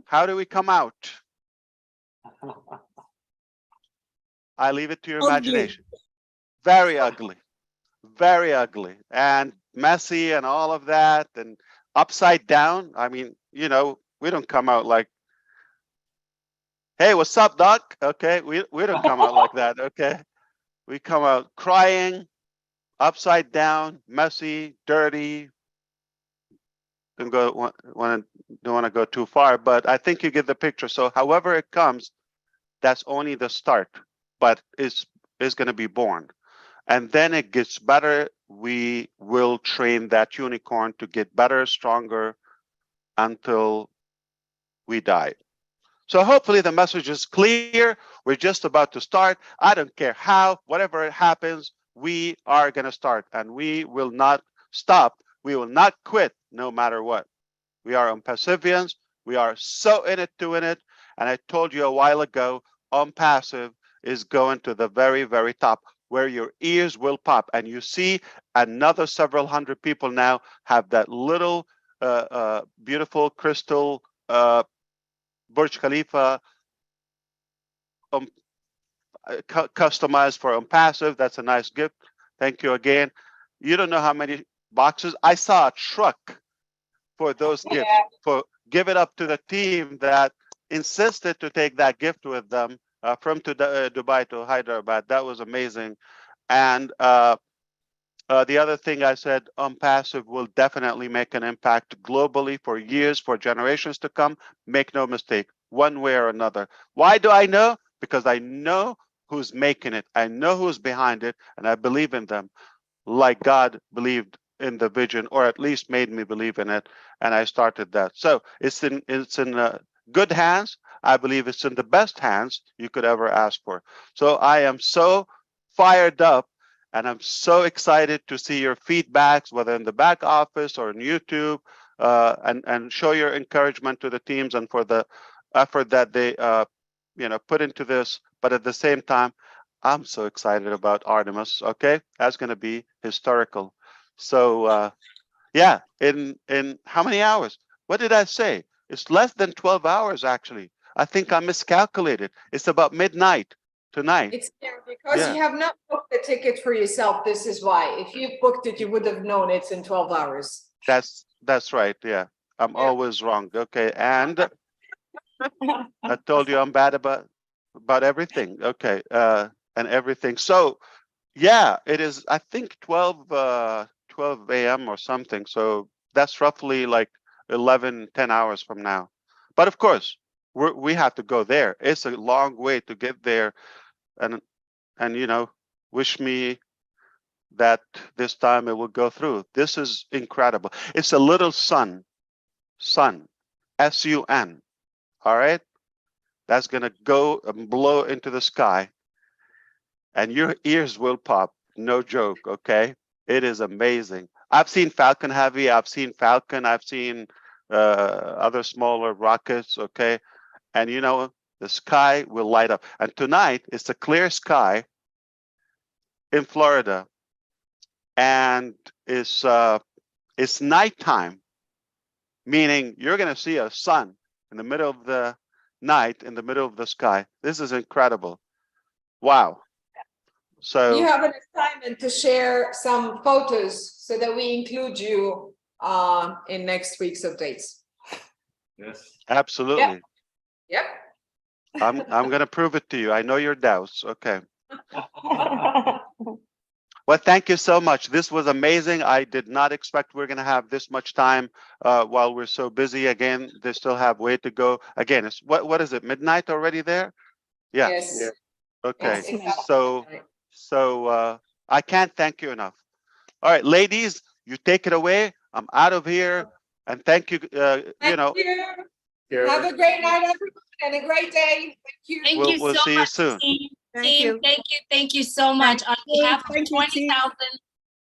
How do we come out? I leave it to your imagination. Very ugly, very ugly and messy and all of that and upside down. I mean, you know, we don't come out like, hey, what's up, doc? Okay, we don't come out like that. Okay, we come out crying, upside down, messy, dirty. Don't want to go too far, but I think you get the picture. So however it comes, that's only the start, but is going to be born. And then it gets better. We will train that unicorn to get better, stronger until we die. So hopefully the message is clear. We're just about to start. I don't care how, whatever happens, we are going to start and we will not stop. We will not quit no matter what. We are Onpassivians. We are so in it to win it. And I told you a while ago, Onpassive is going to the very, very top where your ears will pop. And you see another several hundred people now have that little beautiful crystal Burj Khalifa customized for Onpassive. That's a nice gift. Thank you again. You don't know how many boxes. I saw a truck for those gifts. For give it up to the team that insisted to take that gift with them from Dubai to Hyderabad. That was amazing. And the other thing I said, Onpassive will definitely make an impact globally for years, for generations to come. Make no mistake, one way or another. Why do I know? Because I know who's making it. I know who's behind it, and I believe in them like God believed in the vision, or at least made me believe in it, and I started that. So it's in good hands. I believe it's in the best hands you could ever ask for. So I am so fired up, and I'm so excited to see your feedbacks, whether in the back office or on YouTube, and show your encouragement to the teams and for the effort that they put into this. But at the same time, I'm so excited about Artemis. Okay, that's going to be historical. So yeah, in how many hours? What did I say? It's less than 12 hours actually. I think I miscalculated. It's about midnight tonight. It's there because you have not booked the ticket for yourself. This is why. If you booked it, you would have known it's in 12 hours. That's right. Yeah, I'm always wrong. Okay, and I told you I'm bad about everything. Okay, and everything. So yeah, it is. I think 12 a.m. or something. So that's roughly like 10 hours from now. But of course, we have to go there. It's a long way to get there, and wish me that this time it will go through. This is incredible. It's a little sun, S-U-N. All right, that's gonna go and blow into the sky, and your ears will pop. No joke. Okay, it is amazing. I've seen Falcon Heavy. I've seen Falcon. I've seen other smaller rockets. Okay, and the sky will light up. And tonight it's a clear sky in Florida, and it's nighttime, meaning you're going to see a sun in the middle of the night, in the middle of the sky. This is incredible. Wow. So you have an assignment to share some photos so that we include you in next week's updates. Yes. absolutely. Yep. I'm going to prove it to you. I know your doubts. Okay. Well, thank you so much. This was amazing. I did not expect we're going to have this much time while we're so busy. Again, they still have way to go. Again, it's what is it? Midnight already there? Yeah. Yes. Yeah. Okay. Yes, exactly. So I can't thank you enough. All right, ladies, you take it away. I'm out of here. And thank you. Thank you. Have a great night, everyone, and a great day. Thank you. Thank you We'll so see you much, soon. team. Thank Team, you. thank you so much. On behalf of Thank you, team.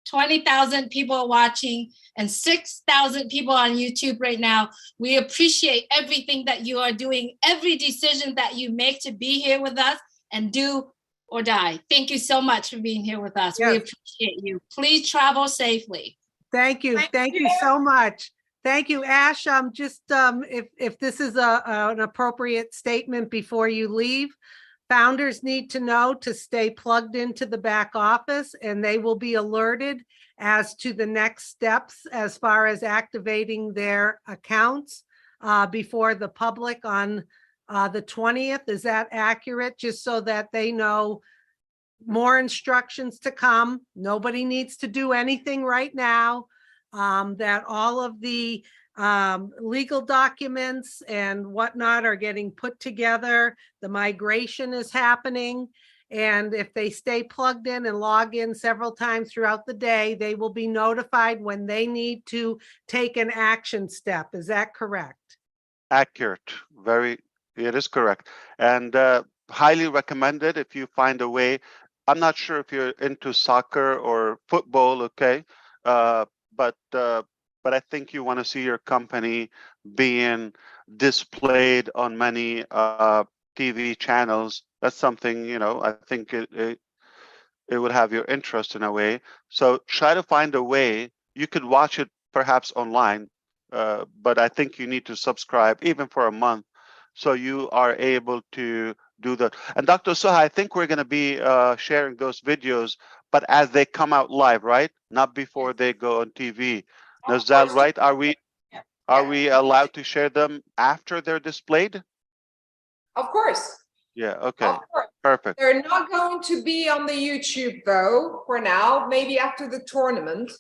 20,000 people watching and 6,000 people on YouTube right now, we appreciate everything that you are doing, every decision that you make to be here with us and do or die. Thank you so much for being here with us. We Yes. appreciate you. Please travel safely. Thank you. Thank you so much. Thank you, Ash. Just if this is an appropriate statement before you leave, founders need to know to stay plugged into the back office, and they will be alerted as to the next steps as far as activating their accounts before the public on the 20th. Is that accurate? Just so that they know more instructions to come. Nobody needs to do anything right now. That all of the legal documents and whatnot are getting put together. The migration is happening. And if they stay plugged in and log in several times throughout the day, they will be notified when they need to take an action step. Is that correct? Accurate. Very It is correct. And highly recommended if you find a way. I'm not sure if you're into soccer or football, okay? Uh, but I think you want to see your company being displayed on many TV channels. That's something, you know, I think it would have your interest in a way. So try to find a way. You could watch it perhaps online, but I think you need to subscribe even for a month, so you are able to do that. And Dr. Suha, I think we're going to be sharing those videos, but as they come out live, right? Not before they go on TV. Now, is that right? Are we allowed to share them after they're displayed? Of course. Yeah. Okay. Of course. Perfect. They're not going to be on the YouTube though, for now, maybe after the tournament,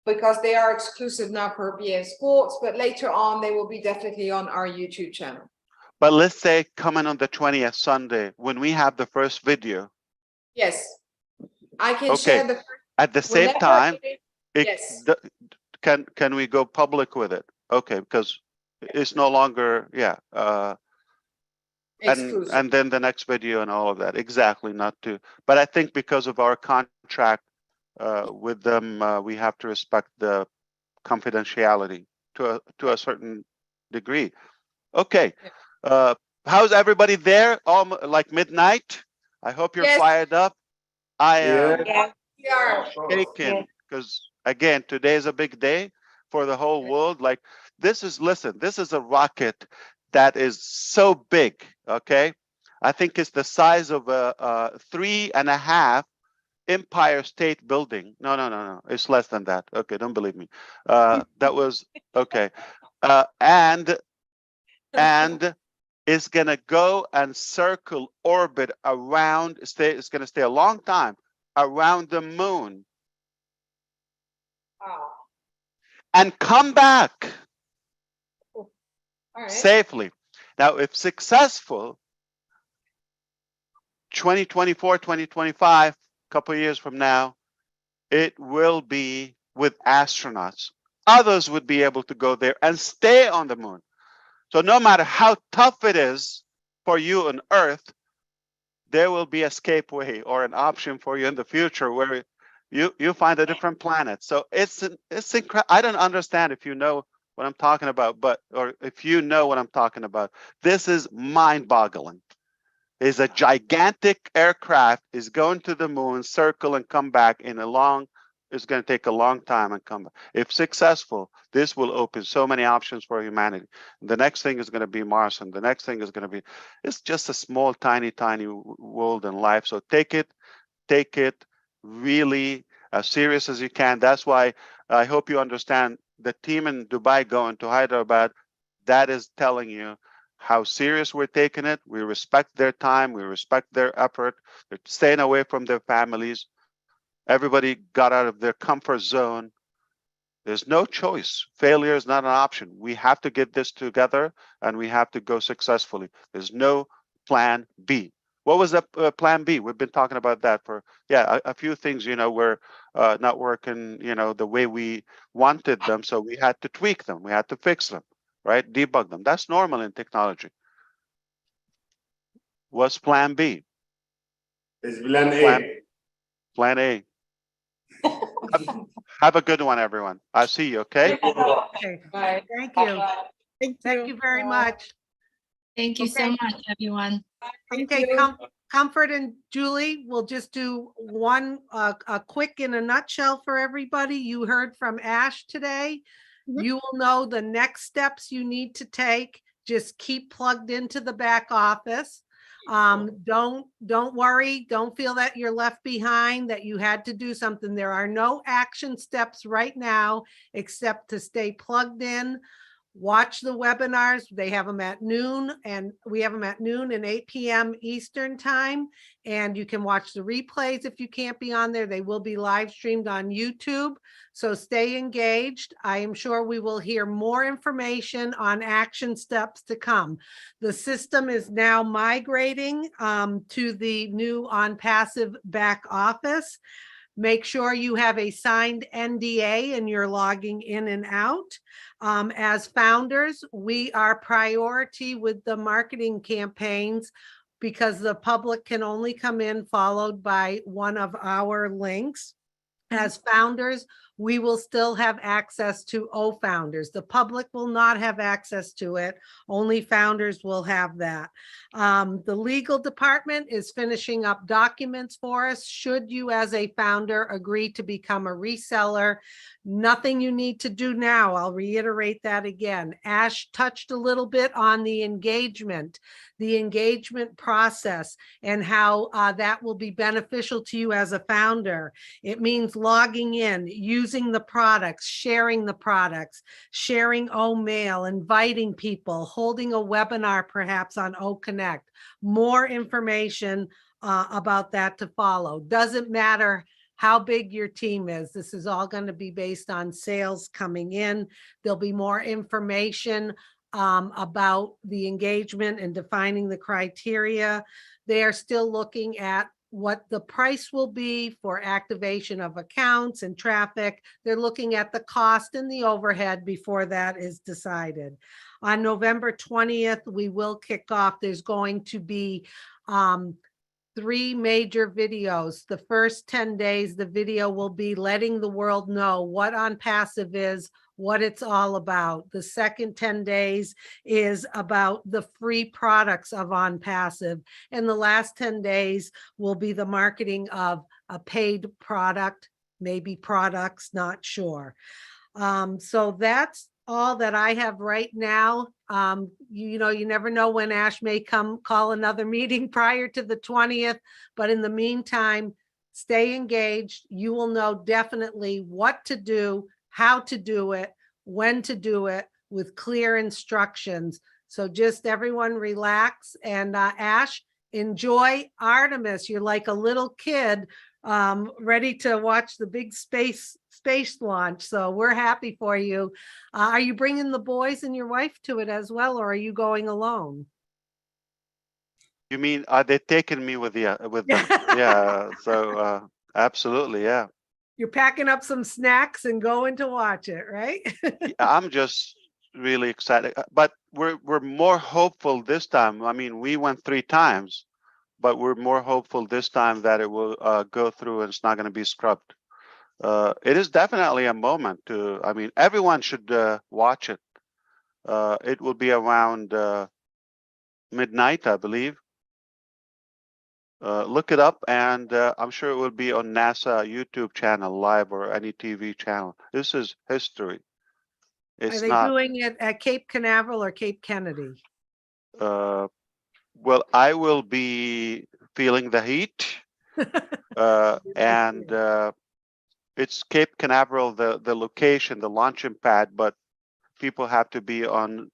because they are exclusive now for BA Sports, but later on they will be definitely on our YouTube channel. But let's say coming on the 20th Sunday, when we have the first video. Yes, I can Okay. share the first. At the same Whenever time, yes. can we go public with it? Okay, because it's no longer, yeah. Exclusive. And then the next video and all of that. Exactly, not to. But I think because of our contract with them, we have to respect the confidentiality to a certain degree. Okay. How's everybody there? Like midnight? I hope you're Yes. fired up. I am Yeah. We are. shaken because again, today is a big day for the whole world. Like this is, listen, this is a rocket that is so big. Okay, I think it's the size of a 3.5 Empire State Building. No, it's less than that. Okay, don't believe me. That was okay, and it's gonna go and circle, orbit around. It's gonna stay a long time around the moon Wow. and come back All right. safely. Now, if successful, 2024, 2025, a couple of years from now, it will be with astronauts. Others would be able to go there and stay on the moon. So no matter how tough it is for you on Earth, there will be escape way or an option for you in the future where you find a different planet. So it's incredible. I don't understand if you know what I'm talking about, or if you know what I'm talking about. This is mind-boggling. Is a gigantic aircraft is going to the moon, circle and come back in a long. It's going to take a long time and come back. If successful, this will open so many options for humanity. The next thing is going to be Mars, and the next thing is going to be. It's just a small, tiny world and life. So take it really as serious as you can. That's why I hope you understand the team in Dubai going to Hyderabad. That is telling you how serious we're taking it. We respect their time. We respect their effort. They're staying away from their families. Everybody got out of their comfort zone. There's no choice. Failure is not an option. We have to get this together and we have to go successfully. There's no plan B. What was the plan B? We've been talking about that for, a few things, were not working, the way we wanted them. So we had to tweak them. We had to fix them, right? Debug them. That's normal in technology. What's plan B? It's plan A. Plan A. Have a good one, everyone. I'll see you, okay? Okay, Bye. thank you. Thank Thank you very much. Thank you so much, everyone. Okay, Comfort and Julie, we'll just do one, a quick in a nutshell for everybody. You heard from Ash today. You will know the next steps you need to take. Just keep plugged into the back office. Don't worry. Don't feel that you're left behind, that you had to do something. There are no action steps right now, except to stay plugged in. Watch the webinars. They have them at noon, and we have them at noon and 8 p.m. Eastern time. And you can watch the replays if you can't be on there. They will be live streamed on YouTube. So stay engaged. I am sure we will hear more information on action steps to come. The system is now migrating to the new Onpassive back office. Make sure you have a signed NDA and you're logging in and out. As founders, we are priority with the marketing campaigns because the public can only come in followed by one of our links. As founders, we will still have access to founders. The public will not have access to it. Only founders will have that. The legal department is finishing up documents for us. Should you as a founder agree to become a reseller, nothing you need to do now. I'll reiterate that again. Ash touched a little bit on the engagement process and how that will be beneficial to you as a founder. It means logging in, using the products, sharing mail, inviting people, holding a webinar perhaps on Connect. More information about that to follow. Doesn't matter how big your team is. This is all going to be based on sales coming in. There'll be more information about the engagement and defining the criteria. They are still looking at what the price will be for activation of accounts and traffic. They're looking at the cost and the overhead before that is decided. On November 20th, we will kick off. There's going to be 3 major videos. The first 10 days, the video will be letting the world know what Onpassive is, what it's all about. The second 10 days is about the free products of Onpassive. And the last 10 days will be the marketing of a paid product, maybe products, not sure. So that's all that I have right now. You know, you never know when Ash may call another meeting prior to the 20th, but in the meantime, stay engaged. You will know definitely what to do, how to do it, when to do it with clear instructions. So just everyone relax and Ash, enjoy Artemis. You're like a little kid ready to watch the big space launch. So we're happy for you. Are you bringing the boys and your wife to it as well, or are you going alone? You mean, are they taking me with them? Yeah, so absolutely, yeah. You're packing up some snacks and going to watch it, right? I'm just really excited, but we're more hopeful this time. I mean, we went 3 times, but we're more hopeful this time that it will go through and it's not going to be scrubbed. It is definitely a moment to, I mean, everyone should watch it. It will be around midnight, I believe. Look it up, and I'm sure it will be on NASA YouTube channel live or any TV channel. This is history. It's Are they not. doing it at Cape Canaveral or Cape Kennedy? Well, I will be feeling the heat, and it's Cape Canaveral, the location, the launching pad, but people have to be on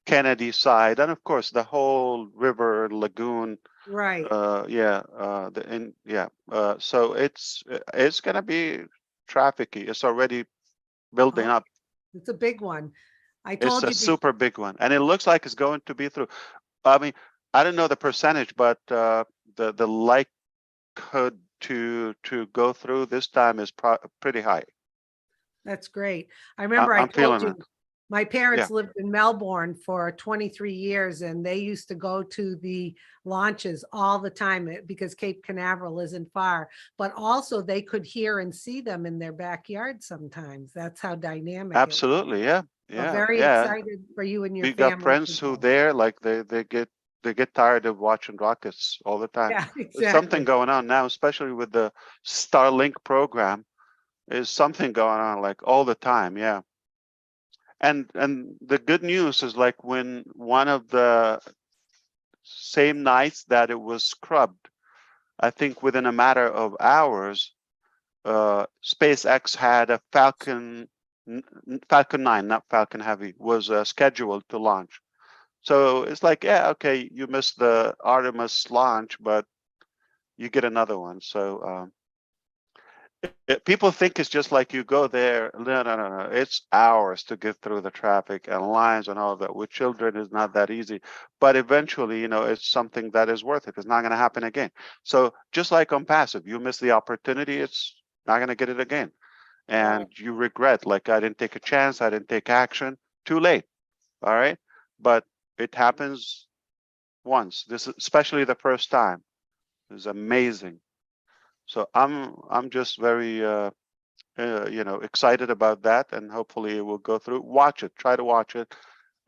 Kennedy side, and of course the whole river lagoon. Right. So it's gonna be trafficy. It's already building up. It's a big one. I It's told a you. super big one, and it looks like it's going to be through. I mean, I don't know the percentage, but the likelihood to go through this time is pretty high. That's great. I remember I I'm told feeling you, it. my parents Yeah. lived in Melbourne for 23 years and they used to go to the launches all the time because Cape Canaveral isn't far, but also they could hear and see them in their backyard sometimes. That's how dynamic it was. Absolutely, yeah, So yeah, very yeah. excited for you and your We family. got friends who there, like they get tired of watching rockets all the time. Yeah, There's something exactly. going on now, especially with the Starlink program. There's something going on like all the time, yeah. And the good news is like when one of the same nights that it was scrubbed, I think within a matter of hours, SpaceX had a Falcon 9, not Falcon Heavy, was scheduled to launch. So it's like, yeah, okay, you missed the Artemis launch, but you get another one. So people think it's just like you go there. No. It's hours to get through the traffic and lines and all that. With children, it's not that easy. But eventually, you know, it's something that is worth it. It's not going to happen again. So just like Onpassive, you miss the opportunity. It's not going to get it again. And you regret, like, I didn't take a chance, I didn't take action. Too late. All right. But it happens once. This is especially the first time. Is amazing. So I'm just very excited about that, and hopefully it will go through. Watch it. Try to watch it.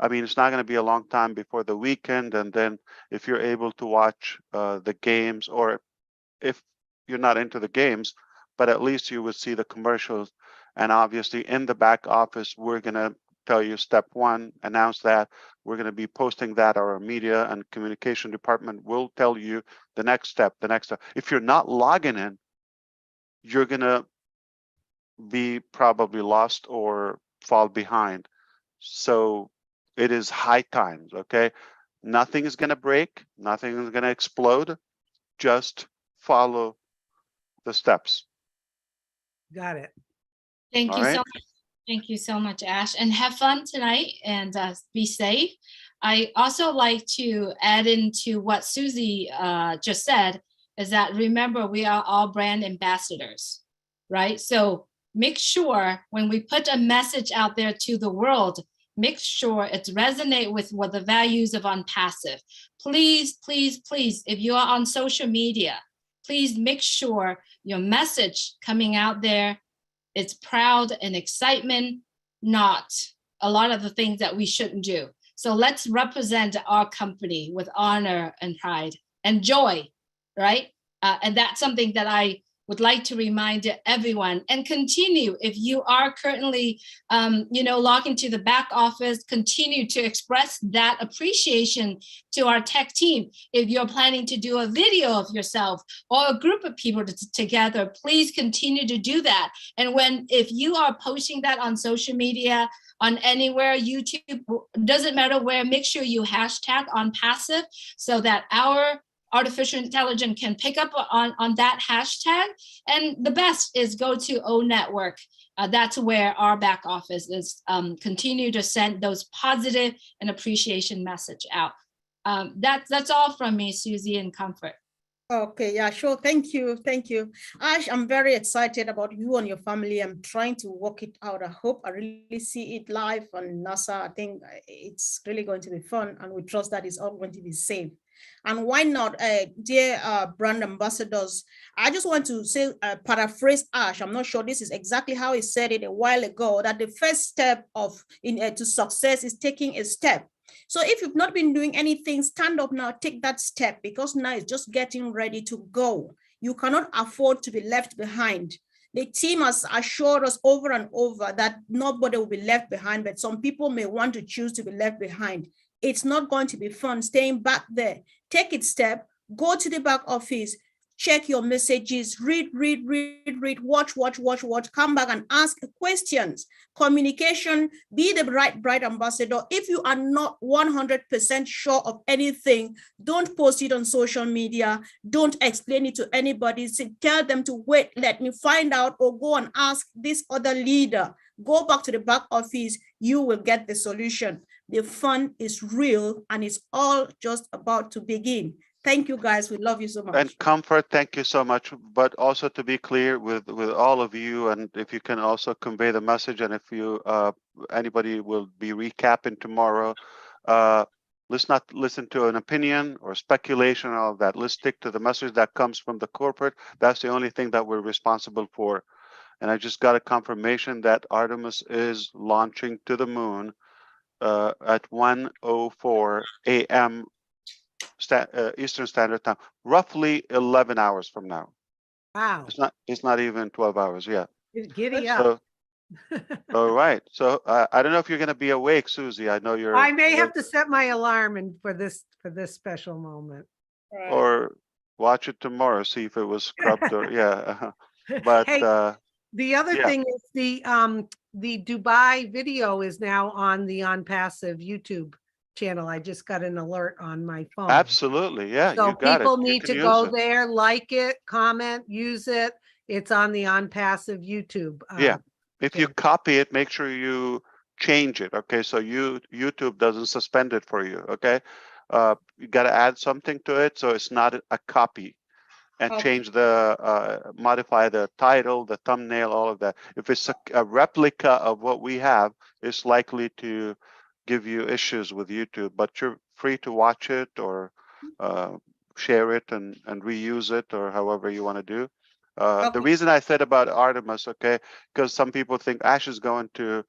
I mean, it's not going to be a long time before the weekend, and then if you're able to watch the games, or if you're not into the games, but at least you would see the commercials. And obviously in the back office, we're going to tell you step one, announce that. We're going to be posting that. Our media and communication department will tell you the next step, the next step. If you're not logging in, you're going to be probably lost or fall behind. So it is high times, okay? Nothing is going to break. Nothing is going to explode. Just follow the steps. Got it. Thank All you so right. much. Thank you so much, Ash, and have fun tonight, and be safe. I also like to add into what Susie just said, is that remember, we are all brand ambassadors, right? So make sure when we put a message out there to the world, make sure it's resonate with what the values of Onpassive. Please, please, please, if you are on social media, please make sure your message coming out there, it's proud and excitement, not a lot of the things that we shouldn't do. So let's represent our company with honor and pride and joy, right? And that's something that I would like to remind everyone, and continue. If you are currently, logged into the back office, continue to express that appreciation to our tech team. If you're planning to do a video of yourself or a group of people together, please continue to do that. And if you are posting that on social media, on anywhere, YouTube, doesn't matter where, make sure you hashtag Onpassive so that our artificial intelligence can pick up on that hashtag. And the best is go to O Network. That's where our back office is continue to send those positive and appreciation message out. That's all from me, Susie, and Comfort. Okay, yeah, sure. Thank you. Thank you. Ash, I'm very excited about you and your family. I'm trying to work it out. I hope I really see it live on NASA. I think it's really going to be fun, and we trust that it's all going to be safe. And why not, dear brand ambassadors, I just want to say, paraphrase Ash. I'm not sure this is exactly how he said it a while ago, that the first step to success is taking a step. So if you've not been doing anything, stand up now, take that step, because now it's just getting ready to go. You cannot afford to be left behind. The team has assured us over and over that nobody will be left behind, but some people may want to choose to be left behind. It's not going to be fun staying back there. Take it step, go to the back office, check your messages, read, watch, come back and ask questions. Communication, be the right ambassador. If you are not 100% sure of anything, don't post it on social media. Don't explain it to anybody. Tell them to wait, let me find out, or go and ask this other leader. Go back to the back office, you will get the solution. The fun is real, and it's all just about to begin. Thank you, guys. We love you so much. And Comfort, thank you so much. But also to be clear with all of you, and if you can also convey the message, and if you anybody will be recapping tomorrow, let's not listen to an opinion or speculation or all of that. Let's stick to the message that comes from the corporate. That's the only thing that we're responsible for. And I just got a confirmation that Artemis is launching to the moon at 1:04 a.m. Eastern Standard Time, roughly 11 hours from now. Wow. It's not even 12 hours. Yeah. Giddy up. So, all right. So I don't know if you're going to be awake, Susie. I know you're. I may have to set my alarm for this special moment. Or watch it tomorrow, see if it was scrubbed or yeah. But hey, the other yeah. thing is the Dubai video is now on the Onpassive YouTube channel. I just got an alert on my phone. Absolutely. Yeah. So you got people it. need to go there, like it, comment, use it. It's on the Onpassive YouTube. Yeah. If you copy it, make sure you change it. Okay. So YouTube doesn't suspend it for you. Okay. You got to add something to it. So it's not a copy. and Okay. change the, modify the title, the thumbnail, all of that. If it's a replica of what we have, it's likely to give you issues with YouTube, but you're free to watch it or share it and reuse it or however you want to do. The Okay. reason I said about Artemis, okay, because some people think Ash is going to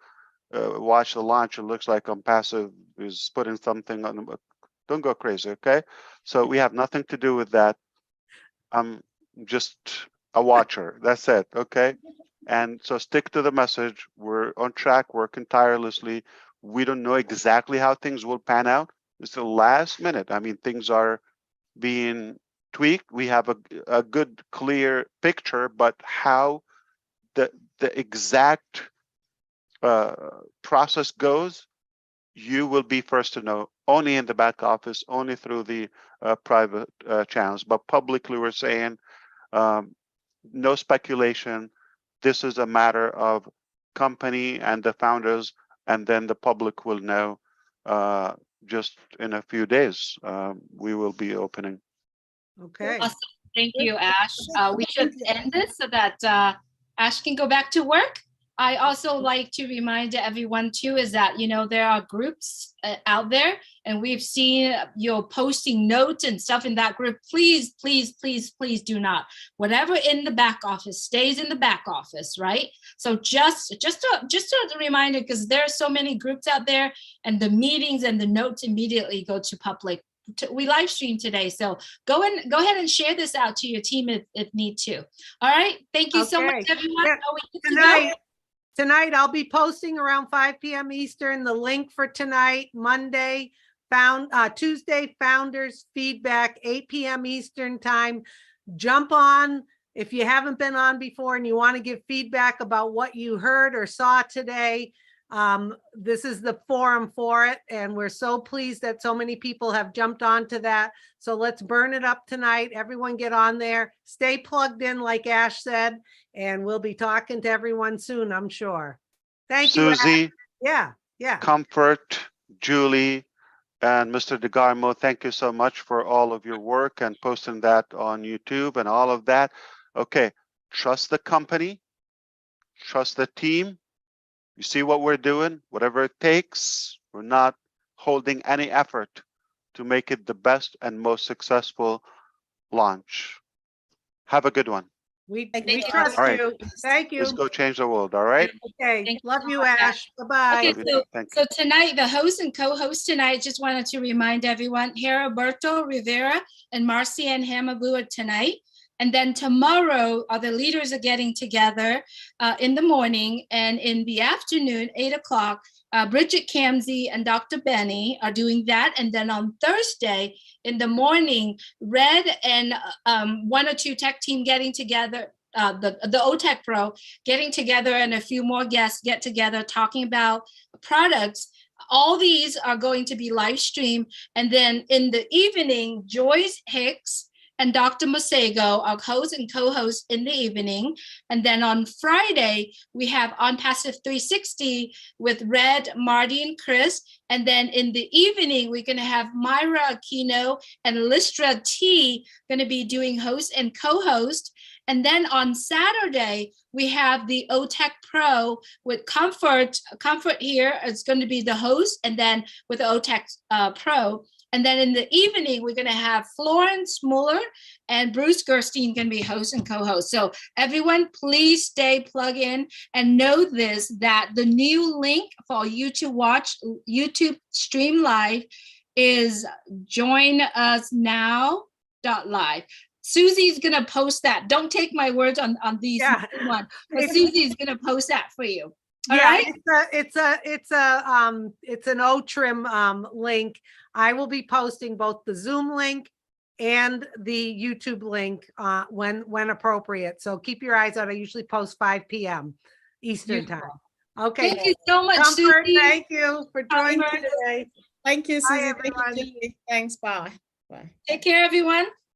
watch the launch. It looks like Onpassive is putting something on. Don't go crazy, okay? So we have nothing to do with that. I'm just a watcher. That's it, okay? And so stick to the message. We're on track, working tirelessly. We don't know exactly how things will pan out. It's the last minute. I mean, things are being tweaked. We have a good, clear picture, but how the exact process goes, you will be first to know, only in the back office, only through the private channels. But publicly, we're saying no speculation. This is a matter of company and the founders, and then the public will know just in a few days. We will be opening. Okay. Awesome. Thank Good. you, Ash. We should Thank you. end this so that Ash can go back to work. I also like to remind everyone too is that, you know, there are groups out there and we've seen you posting notes and stuff in that group. Please, please, please, please do not. Whatever in the back office stays in the back office, right? So just a reminder, because there are so many groups out there and the meetings and the notes immediately go to public. We live stream today, so go ahead and share this out to your team if need to. All right, thank you so much, Okay. everyone. Yeah, Are we good to go? Tonight, I'll be posting around 5 p.m. Eastern, the link for tonight, Monday, Tuesday, Founders Feedback, 8 p.m. Eastern time. Jump on if you haven't been on before and you want to give feedback about what you heard or saw today. This is the forum for it, and we're so pleased that so many people have jumped onto that. So let's burn it up tonight. Everyone get on there, stay plugged in like Ash said, and we'll be talking to everyone soon, I'm sure. Thank you, Ash. Susie, Yeah. Comfort, Julie, and Mr. DeGarmo, thank you so much for all of your work and posting that on YouTube and all of that. Okay, trust the company, trust the team. You see what we're doing, whatever it takes. We're not holding any effort to make it the best and most successful launch. Have a good one. We Thank you. trust All right. you. Thank Let's you. go change the world, all right? Okay, Thank you love so you, much, Ash. Bye-bye. Okay, Love you. Thank you. so tonight, the host and co-host tonight, just wanted to remind everyone, Heriberto Rivera and Marcianne Hamabu are tonight. And then tomorrow, the leaders are getting together in the morning, and in the afternoon, 8 o'clock, Bridget Kamsey and Dr. Benny are doing that. And then on Thursday in the morning, Red and one or two tech team getting together, the OTech Pro getting together, and a few more guests get together talking about products. All these are going to be live streamed. And then in the evening, Joyce Hicks and Dr. Masego are host and co-host in the evening. And then on Friday, we have Onpassive 360 with Red, Marty, and Chris. And then in the evening, we're gonna have Myra Aquino and Listra T gonna be doing host and co-host. And then on Saturday, we have the OTech Pro with Comfort. Comfort here is going to be the host, and then with the OTech Pro. And then in the evening, we're going to have Florence Muller and Bruce Gerstein going to be host and co-host. So everyone, please stay plugged in and know this, that the new link for you to watch YouTube stream live is joinusnow.live. Susie's gonna post that. Don't take my words on these one, but Susie's gonna post that for you. All right. It's an OTrim link. I will be posting both the Zoom link and the YouTube link when appropriate. So keep your eyes out. I usually post 5 p.m. Eastern time. Okay. Thank you so much, Comfort, Susie. thank you for joining today. Thank you, Bye, Susie. everyone. Thank you. Thanks. Bye. Bye. Take care, everyone.